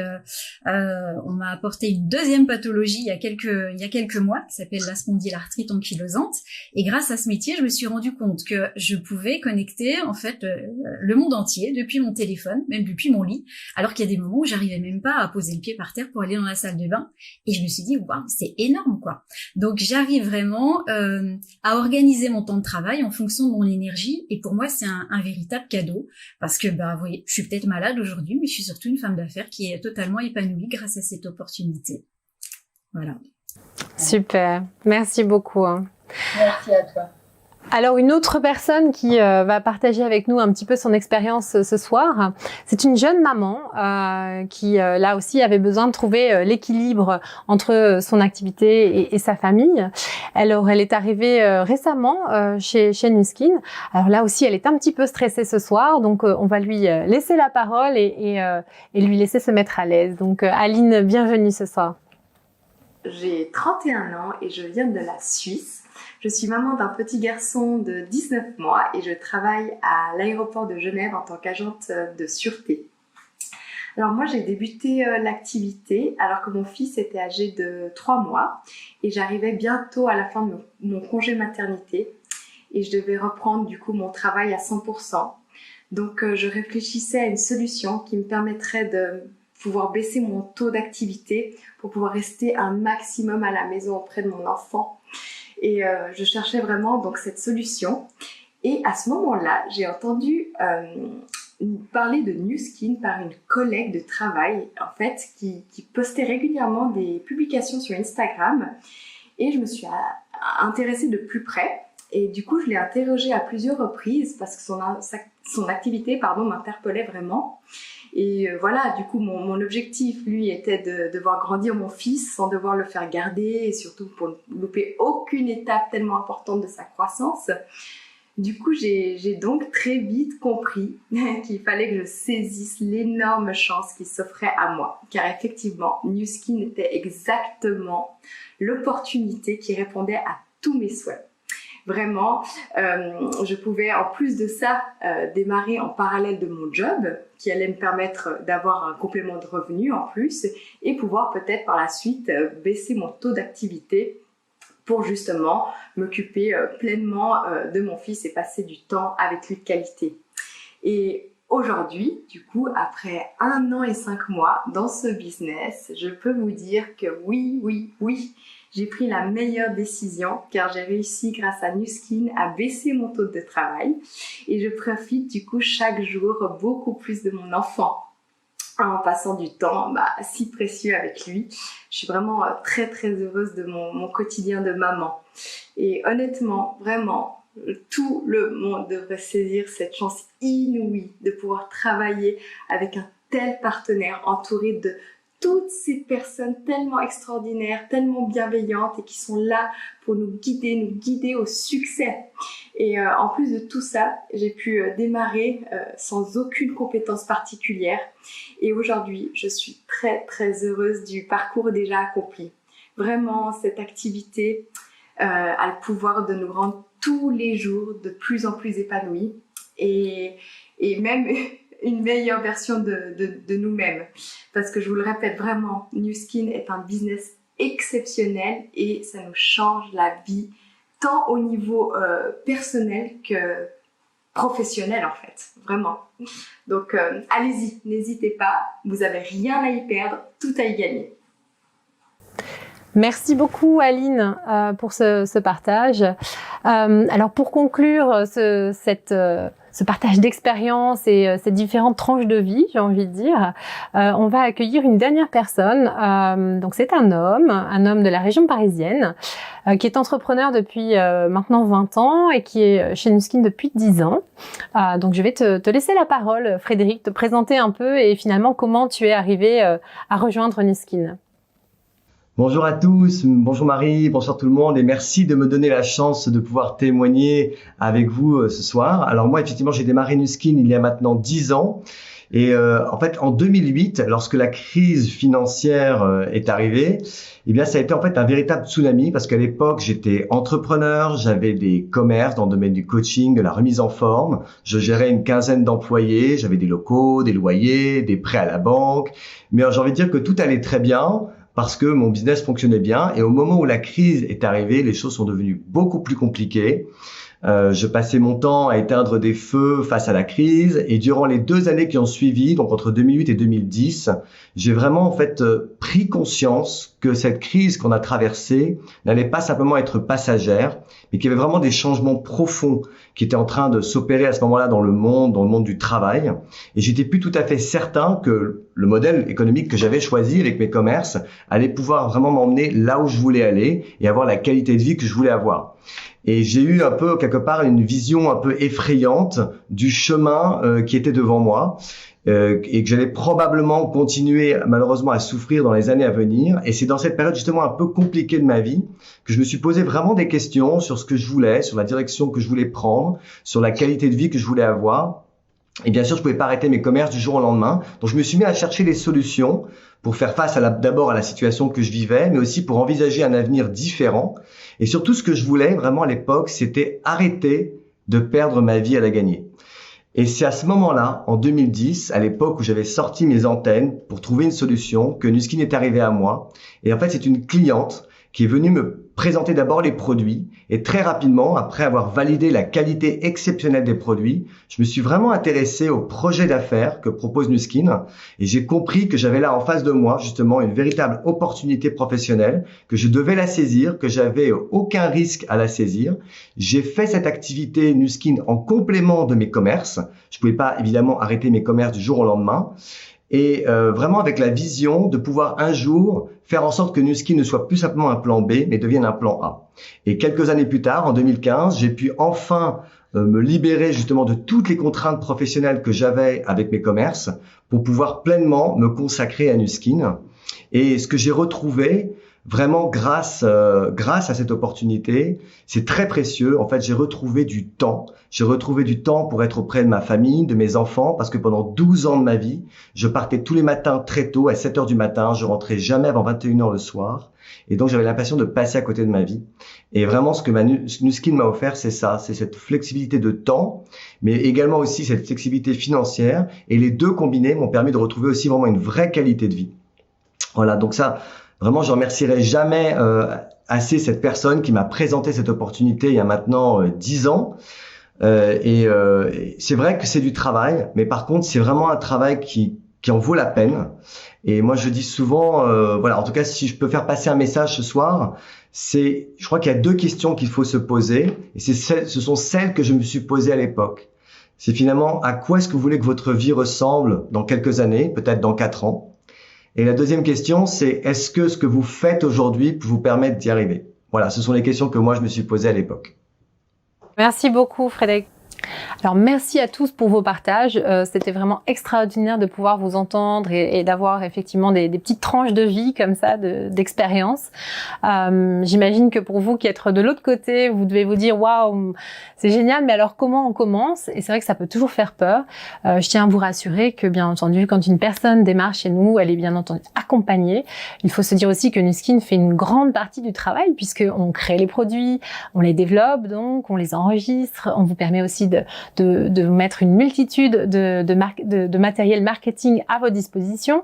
on m'a apporté une deuxième pathologie il y a quelques mois qui s'appelle la spondylarthrite ankylosante, et grâce à ce métier, je me suis rendu compte que je pouvais connecter en fait le monde entier depuis mon téléphone, même depuis mon lit, alors qu'il y a des moments où j'arrivais même pas à poser le pied par terre pour aller dans la salle de bain, et je me suis dit waouh, c'est énorme quoi. Donc j'arrive vraiment à organiser mon temps de travail en fonction de mon énergie, et pour moi c'est un véritable cadeau. Parce que, vous voyez, je suis peut-être malade aujourd'hui, mais je suis surtout une femme d'affaires qui est totalement épanouie grâce à cette opportunité. Voilà. Super. Merci beaucoup. Merci à toi. Alors, une autre personne qui va partager avec nous un petit peu son expérience ce soir, c'est une jeune maman qui, là aussi, avait besoin de trouver l'équilibre entre son activité et sa famille. Alors, elle est arrivée récemment chez Nu Skin. Alors là aussi, elle est un petit peu stressée ce soir, donc on va lui laisser la parole et lui laisser se mettre à l'aise. Donc, Aline, bienvenue ce soir. J'ai 31 ans et je viens de la Suisse. Je suis maman d'un petit garçon de 19 mois et je travaille à l'aéroport de Genève en tant qu'agente de sûreté. Alors moi j'ai débuté l'activité alors que mon fils était âgé de 3 mois et j'arrivais bientôt à la fin de mon congé maternité et je devais reprendre du coup mon travail à 100%. Donc je réfléchissais à une solution qui me permettrait de pouvoir baisser mon taux d'activité pour pouvoir rester un maximum à la maison auprès de mon enfant. Et je cherchais vraiment donc cette solution. Et à ce moment-là, j'ai entendu parler de Nu Skin par une collègue de travail, en fait, qui postait régulièrement des publications sur Instagram. Et je me suis intéressée de plus près. Et du coup, je l'ai interrogée à plusieurs reprises parce que son activité, m'interpellait vraiment. Et voilà, du coup, mon objectif, lui, était de voir grandir mon fils sans devoir le faire garder et surtout pour ne louper aucune étape tellement importante de sa croissance. Du coup, j'ai donc très vite compris qu'il fallait que je saisisse l'énorme chance qui s'offrait à moi. Car effectivement, Nu Skin était exactement l'opportunité qui répondait à tous mes souhaits. Vraiment, je pouvais en plus de ça démarrer en parallèle de mon job qui allait me permettre d'avoir un complément de revenu en plus et pouvoir peut-être par la suite baisser mon taux d'activité pour justement m'occuper pleinement de mon fils et passer du temps avec lui de qualité. Et aujourd'hui, du coup, après 1 an et 5 mois dans ce business, je peux vous dire que oui, j'ai pris la meilleure décision car j'ai réussi grâce à Nu Skin à baisser mon taux de travail et je profite du coup chaque jour beaucoup plus de mon enfant en passant du temps si précieux avec lui. Je suis vraiment très heureuse de mon quotidien de maman. Et honnêtement, vraiment, tout le monde devrait saisir cette chance inouïe de pouvoir travailler avec un tel partenaire entouré de toutes ces personnes tellement extraordinaires, tellement bienveillantes et qui sont là pour nous guider au succès. Et en plus de tout ça, j'ai pu démarrer sans aucune compétence particulière. Et aujourd'hui, je suis très heureuse du parcours déjà accompli. Vraiment, cette activité a le pouvoir de nous rendre tous les jours de plus en plus épanouis et même une meilleure version de nous-mêmes. Parce que je vous le répète vraiment, Nu Skin est un business exceptionnel et ça nous change la vie tant au niveau personnel que professionnel en fait, vraiment. Donc allez-y, n'hésitez pas, vous avez rien à y perdre, tout à y gagner. Merci beaucoup Aline pour ce partage. Alors pour conclure ce partage d'expérience et ces différentes tranches de vie, j'ai envie de dire, on va accueillir une dernière personne. Donc c'est un homme de la région parisienne qui est entrepreneur depuis maintenant 20 ans et qui est chez Nu Skin depuis 10 ans. Donc je vais te laisser la parole, Frédéric, te présenter un peu et finalement comment tu es arrivé à rejoindre Nu Skin. Bonjour à tous, bonjour Marie, bonsoir tout le monde et merci de me donner la chance de pouvoir témoigner avec vous ce soir. Alors moi effectivement j'ai démarré Nu Skin il y a maintenant 10 ans Et en fait, en 2008, lorsque la crise financière est arrivée, eh bien, ça a été en fait un véritable tsunami parce qu'à l'époque, j'étais entrepreneur, j'avais des commerces dans le domaine du coaching, de la remise en forme, je gérais une quinzaine d'employés, j'avais des locaux, des loyers, des prêts à la banque. Mais j'ai envie de dire que tout allait très bien parce que mon business fonctionnait bien. Et au moment où la crise est arrivée, les choses sont devenues beaucoup plus compliquées. Je passais mon temps à éteindre des feux face à la crise et durant les 2 années qui ont suivi, donc entre 2008 et 2010, j'ai vraiment en fait pris conscience que cette crise qu'on a traversée n'allait pas simplement être passagère, mais qu'il y avait vraiment des changements profonds qui étaient en train de s'opérer à ce moment-là dans le monde du travail. Et j'étais plus tout à fait certain que le modèle économique que j'avais choisi avec mes commerces allait pouvoir vraiment m'emmener là où je voulais aller et avoir la qualité de vie que je voulais avoir. Et j'ai eu un peu, quelque part, une vision un peu effrayante du chemin qui était devant moi et que j'allais probablement continuer, malheureusement, à souffrir dans les années à venir. Et c'est dans cette période, justement, un peu compliquée de ma vie que je me suis posé vraiment des questions sur ce que je voulais, sur la direction que je voulais prendre, sur la qualité de vie que je voulais avoir. Et bien sûr, je pouvais pas arrêter mes commerces du jour au lendemain. Donc, je me suis mis à chercher des solutions pour faire face d'abord à la situation que je vivais, mais aussi pour envisager un avenir différent. Et surtout, ce que je voulais vraiment à l'époque, c'était arrêter de perdre ma vie à la gagner. Et c'est à ce moment-là, en 2010, à l'époque où j'avais sorti mes antennes pour trouver une solution, que Nu Skin est arrivé à moi. Et en fait, c'est une cliente qui est venue me présenter d'abord les produits et très rapidement, après avoir validé la qualité exceptionnelle des produits, je me suis vraiment intéressé au projet d'affaires que propose Nu Skin et j'ai compris que j'avais là en face de moi justement une véritable opportunité professionnelle, que je devais la saisir, que j'avais aucun risque à la saisir. J'ai fait cette activité Nu Skin en complément de mes commerces. Je pouvais pas évidemment arrêter mes commerces du jour au lendemain. Et vraiment avec la vision de pouvoir un jour faire en sorte que Nu Skin ne soit plus simplement un plan B, mais devienne un plan A. Et quelques années plus tard, en 2015, j'ai pu enfin me libérer justement de toutes les contraintes professionnelles que j'avais avec mes commerces pour pouvoir pleinement me consacrer à Nu Skin. Et ce que j'ai retrouvé, vraiment grâce à cette opportunité, c'est très précieux. En fait, j'ai retrouvé du temps. J'ai retrouvé du temps pour être auprès de ma famille, de mes enfants, parce que pendant 12 ans de ma vie, je partais tous les matins très tôt, à 7 heures du matin. Je rentrais jamais avant 21 heures le soir. Et donc, j'avais l'impression de passer à côté de ma vie. Et vraiment, ce que Nu Skin m'a offert, c'est ça. C'est cette flexibilité de temps, mais également aussi cette flexibilité financière. Et les deux combinés m'ont permis de retrouver aussi vraiment une vraie qualité de vie. Voilà, donc ça, vraiment, je remercierai jamais assez cette personne qui m'a présenté cette opportunité il y a maintenant 10 ans. C'est vrai que c'est du travail, mais par contre, c'est vraiment un travail qui en vaut la peine. Et moi, je dis souvent, voilà, en tout cas, si je peux faire passer un message ce soir, je crois qu'il y a 2 questions qu'il faut se poser, et ce sont celles que je me suis posées à l'époque. C'est finalement, à quoi est-ce que vous voulez que votre vie ressemble dans quelques années, peut-être dans 4 ans? Et la deuxième question, c'est est-ce que ce que vous faites aujourd'hui peut vous permettre d'y arriver? Voilà, ce sont les questions que moi je me suis posées à l'époque. Merci beaucoup Frédéric. Alors merci à tous pour vos partages, c'était vraiment extraordinaire de pouvoir vous entendre et d'avoir effectivement des petites tranches de vie comme ça, d'expérience. J'imagine que pour vous qui êtes de l'autre côté, vous devez vous dire waouh, c'est génial, mais alors comment on commence? Et c'est vrai que ça peut toujours faire peur. Je tiens à vous rassurer que bien entendu, quand une personne démarre chez nous, elle est bien entendu accompagnée. Il faut se dire aussi que Nu Skin fait une grande partie du travail puisque on crée les produits, on les développe donc, on les enregistre, on vous permet aussi de vous mettre une multitude de matériel marketing à votre disposition.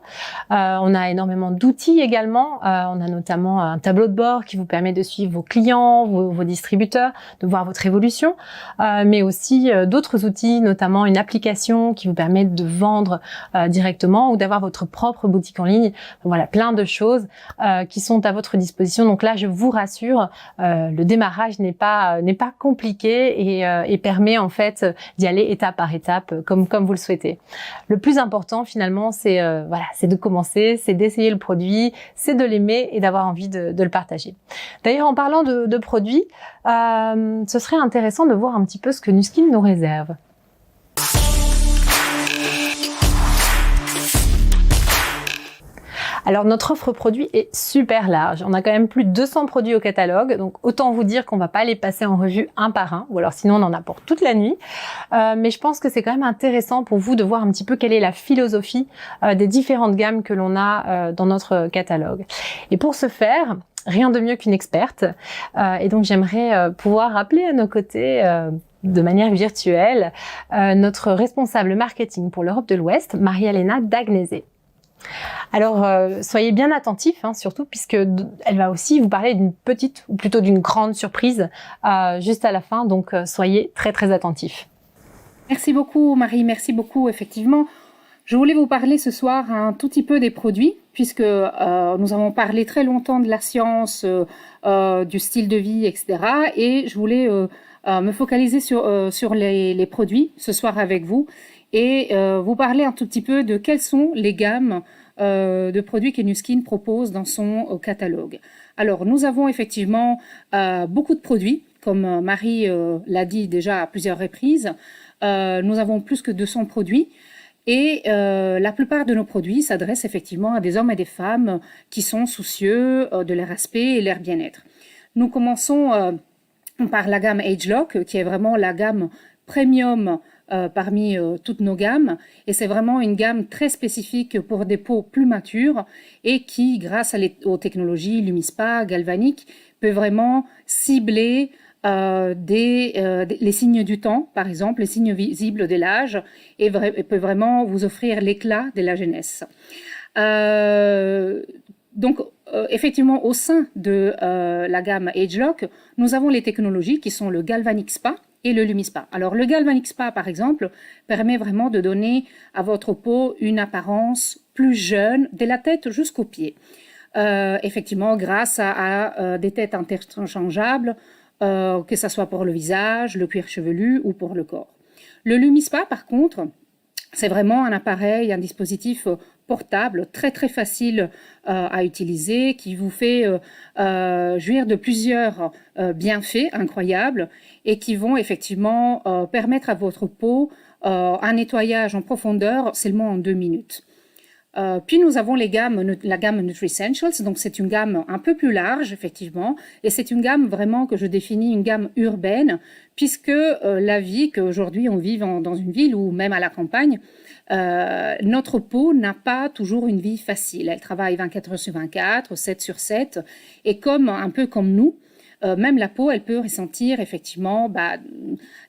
On a énormément d'outils également. On a notamment un tableau de bord qui vous permet de suivre vos clients, vos distributeurs, de voir votre évolution, mais aussi d'autres outils, notamment une application qui vous permet de vendre directement ou d'avoir votre propre boutique en ligne. Voilà, plein de choses qui sont à votre disposition. Donc là, je vous rassure, le démarrage n'est pas compliqué et permet en fait d'y aller étape par étape comme vous le souhaitez. Le plus important finalement, c'est de commencer, c'est d'essayer le produit, c'est de l'aimer et d'avoir envie de le partager. D'ailleurs, en parlant de produits, ce serait intéressant de voir un petit peu ce que Nu Skin nous réserve. Alors notre offre produit est super large. On a quand même plus de 200 produits au catalogue, donc autant vous dire qu'on va pas les passer en revue un par un, ou alors sinon on en a pour toute la nuit. Mais je pense que c'est quand même intéressant pour vous de voir un petit peu quelle est la philosophie des différentes gammes que l'on a dans notre catalogue. Et pour ce faire, rien de mieux qu'une experte. Et donc j'aimerais pouvoir rappeler à nos côtés de manière virtuelle notre responsable marketing pour l'Europe de l'Ouest, Maria-Elena Dagnese. Alors, soyez bien attentifs, surtout, puisque elle va aussi vous parler d'une petite, ou plutôt d'une grande surprise, juste à la fin, donc soyez très très attentifs. Merci beaucoup Marie, merci beaucoup, effectivement. Je voulais vous parler ce soir un tout petit peu des produits, puisque nous avons parlé très longtemps de la science, du style de vie, etc. Et je voulais me focaliser sur les produits ce soir avec vous, et vous parler un tout petit peu de quelles sont les gammes de produits que Nu Skin propose dans son catalogue. Alors, nous avons effectivement beaucoup de produits, comme Marie l'a dit déjà à plusieurs reprises. Nous avons plus que 200 produits, et la plupart de nos produits s'adressent effectivement à des hommes et des femmes qui sont soucieux de leur aspect et leur bien-être. Nous commençons par la gamme AgeLock, qui est vraiment la gamme premium parmi toutes nos gammes, et c'est vraiment une gamme très spécifique pour des peaux plus matures et qui, grâce aux technologies LumiSpa, galvaniques, peut vraiment cibler les signes du temps, par exemple, les signes visibles de l'âge, et peut vraiment vous offrir l'éclat de la jeunesse. Donc, effectivement, au sein de la gamme AgeLock, nous avons les technologies qui sont le Galvanic Spa et le LumiSpa. Alors, le Galvanic Spa, par exemple, permet vraiment de donner à votre peau une apparence plus jeune, de la tête jusqu'aux pieds. Effectivement, grâce à des têtes interchangeables, que ce soit pour le visage, le cuir chevelu ou pour le corps. Le LumiSpa, par contre, c'est vraiment un appareil, un dispositif portable, très très facile à utiliser, qui vous fait jouir de plusieurs bienfaits incroyables et qui vont effectivement permettre à votre peau un nettoyage en profondeur seulement en 2 minutes. Puis nous avons la gamme NutriSentials, donc c'est une gamme un peu plus large effectivement, et c'est une gamme vraiment que je définis une gamme urbaine, puisque la vie qu'aujourd'hui on vit dans une ville ou même à la campagne, notre peau n'a pas toujours une vie facile. Elle travaille 24 heures sur 24, 7 sur 7, et un peu comme nous, même la peau, elle peut ressentir effectivement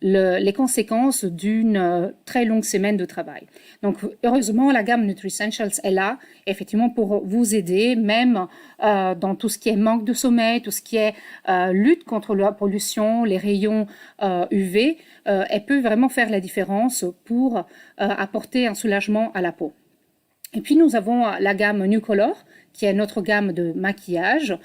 les conséquences d'une très longue semaine de travail. Donc, heureusement, la gamme NutriSentials est là, effectivement, pour vous aider, même dans tout ce qui est manque de sommeil, tout ce qui est lutte contre la pollution, les rayons UV. Elle peut vraiment faire la différence pour apporter un soulagement à la peau. Et puis, nous avons la gamme New Color, qui est notre gamme de maquillage.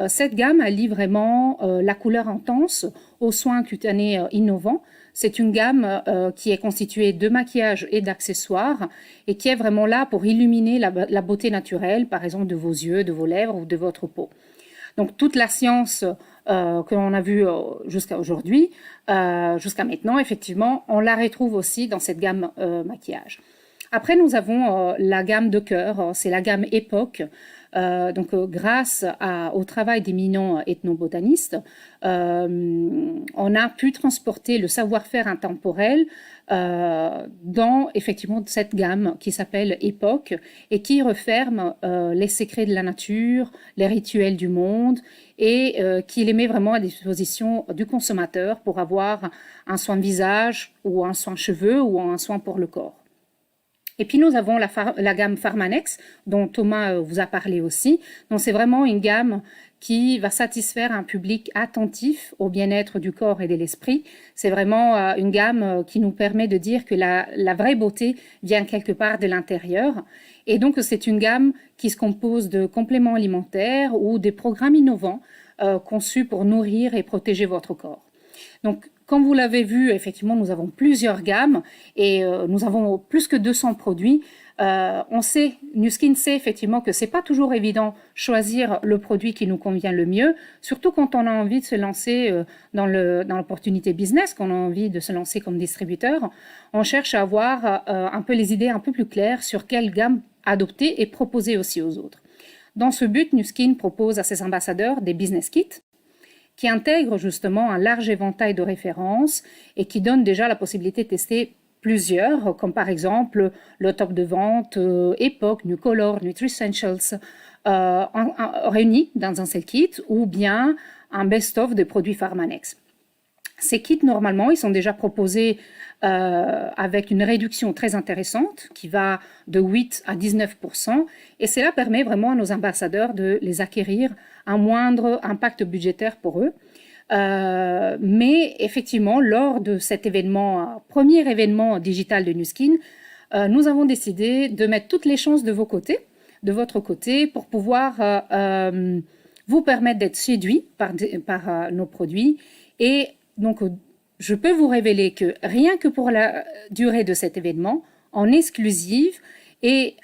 Cette gamme allie vraiment la couleur intense aux soins cutanés innovants. C'est une gamme qui est constituée de maquillage et d'accessoires et qui est vraiment là pour illuminer la beauté naturelle, par exemple de vos yeux, de vos lèvres ou de votre peau. Donc toute la science que l'on a vue jusqu'à aujourd'hui, jusqu'à maintenant, effectivement, on la retrouve aussi dans cette gamme maquillage. Après, nous avons la gamme de cœur, c'est la gamme Époque. Donc, grâce au travail d'éminents ethnobotanistes, on a pu transporter le savoir-faire intemporel dans effectivement cette gamme qui s'appelle Époque et qui referme les secrets de la nature, les rituels du monde et qui les met vraiment à disposition du consommateur pour avoir un soin de visage ou un soin cheveux ou un soin pour le corps. Et puis nous avons la gamme Pharmanex, dont Thomas vous a parlé aussi. Donc c'est vraiment une gamme qui va satisfaire un public attentif au bien-être du corps et de l'esprit. C'est vraiment une gamme qui nous permet de dire que la vraie beauté vient quelque part de l'intérieur. Et donc c'est une gamme qui se compose de compléments alimentaires ou des programmes innovants conçus pour nourrir et protéger votre corps. Donc, comme vous l'avez vu, effectivement, nous avons plusieurs gammes et nous avons plus que 200 produits. Nu Skin sait effectivement que c'est pas toujours évident choisir le produit qui nous convient le mieux, surtout quand on a envie de se lancer dans l'opportunité business, qu'on a envie de se lancer comme distributeur. On cherche à avoir un peu les idées un peu plus claires sur quelle gamme adopter et proposer aussi aux autres. Dans ce but, Nu Skin propose à ses ambassadeurs des business kits qui intègrent justement un large éventail de références et qui donnent déjà la possibilité de tester plusieurs, comme par exemple le top de vente Epoch, Nucolor, Nutricentials, réunis dans un seul kit, ou bien un best-of des produits Pharmanex. Ces kits, normalement, ils sont déjà proposés avec une réduction très intéressante qui va de 8 à 19%, et cela permet vraiment à nos ambassadeurs de les acquérir à un moindre impact budgétaire pour eux. Mais effectivement, lors de cet événement, premier événement digital de Nu Skin, nous avons décidé de mettre toutes les chances de votre côté, pour pouvoir vous permettre d'être séduit par nos produits. Et donc, je peux vous révéler que rien que pour la durée de cet événement, en exclusive, et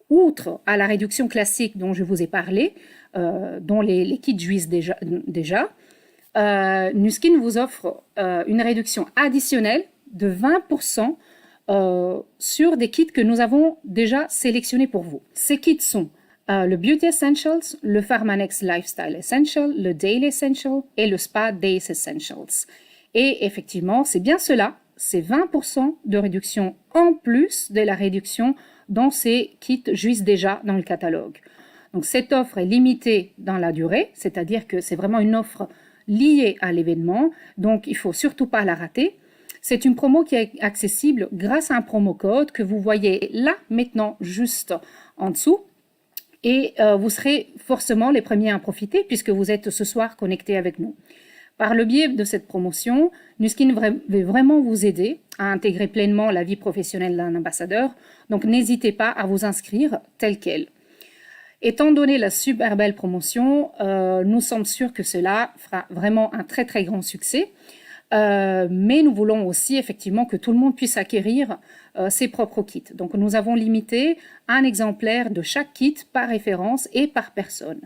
outre à la réduction classique dont je vous ai parlé, dont les kits jouissent déjà, Nu Skin vous offre une réduction additionnelle de 20% sur des kits que nous avons déjà sélectionnés pour vous. Ces kits sont le Beauty Essentials, le Pharmanex Lifestyle Essential, le Daily Essential et le Spa Days Essentials. Et effectivement, c'est bien cela, c'est 20% de réduction en plus de la réduction dont ces kits jouissent déjà dans le catalogue. Donc cette offre est limitée dans la durée, c'est-à-dire que c'est vraiment une offre liée à l'événement, donc il ne faut surtout pas la rater. C'est une promo qui est accessible grâce à un promo code que vous voyez là maintenant juste en dessous. Et vous serez forcément les premiers à en profiter puisque vous êtes ce soir connectés avec nous. Par le biais de cette promotion, Nu Skin va vraiment vous aider à intégrer pleinement la vie professionnelle d'un ambassadeur. Donc n'hésitez pas à vous inscrire tel quel. Étant donné la super belle promotion, nous sommes sûrs que cela fera vraiment un très très grand succès. Mais nous voulons aussi effectivement que tout le monde puisse acquérir ses propres kits. Donc nous avons limité un exemplaire de chaque kit par référence et par personne.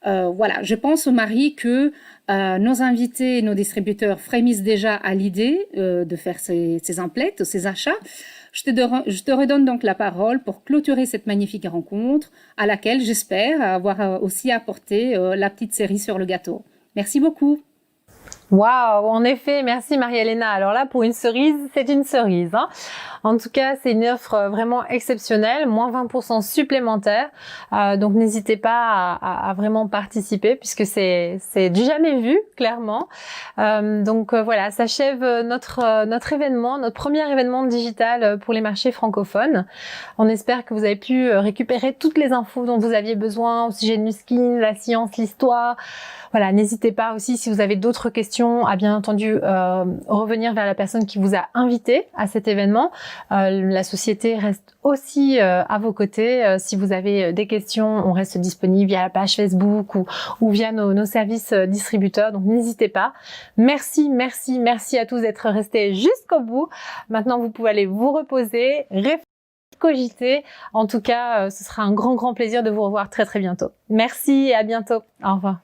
Voilà, je pense, Marie, que nos invités, nos distributeurs frémissent déjà à l'idée de faire ces emplettes, ces achats. Je te redonne donc la parole pour clôturer cette magnifique rencontre à laquelle j'espère avoir aussi apporté la petite cerise sur le gâteau. Merci beaucoup. Waouh, en effet, merci Marie-Helena. Alors là, pour une cerise, c'est une cerise, hein. En tout cas, c'est une offre vraiment exceptionnelle, moins 20% supplémentaire. Donc n'hésitez pas à vraiment participer puisque c'est du jamais vu, clairement. Donc voilà, s'achève notre événement, notre premier événement digital pour les marchés francophones. On espère que vous avez pu récupérer toutes les infos dont vous aviez besoin au sujet de Nu Skin, la science, l'histoire. Voilà, n'hésitez pas aussi, si vous avez d'autres questions, à bien entendu revenir vers la personne qui vous a invité à cet événement. La société reste aussi à vos côtés. Si vous avez des questions, on reste disponible via la page Facebook ou via nos services distributeurs. Donc n'hésitez pas. Merci à tous d'être restés jusqu'au bout. Maintenant, vous pouvez aller vous reposer, cogiter. En tout cas, ce sera un grand plaisir de vous revoir très bientôt. Merci et à bientôt. Au revoir.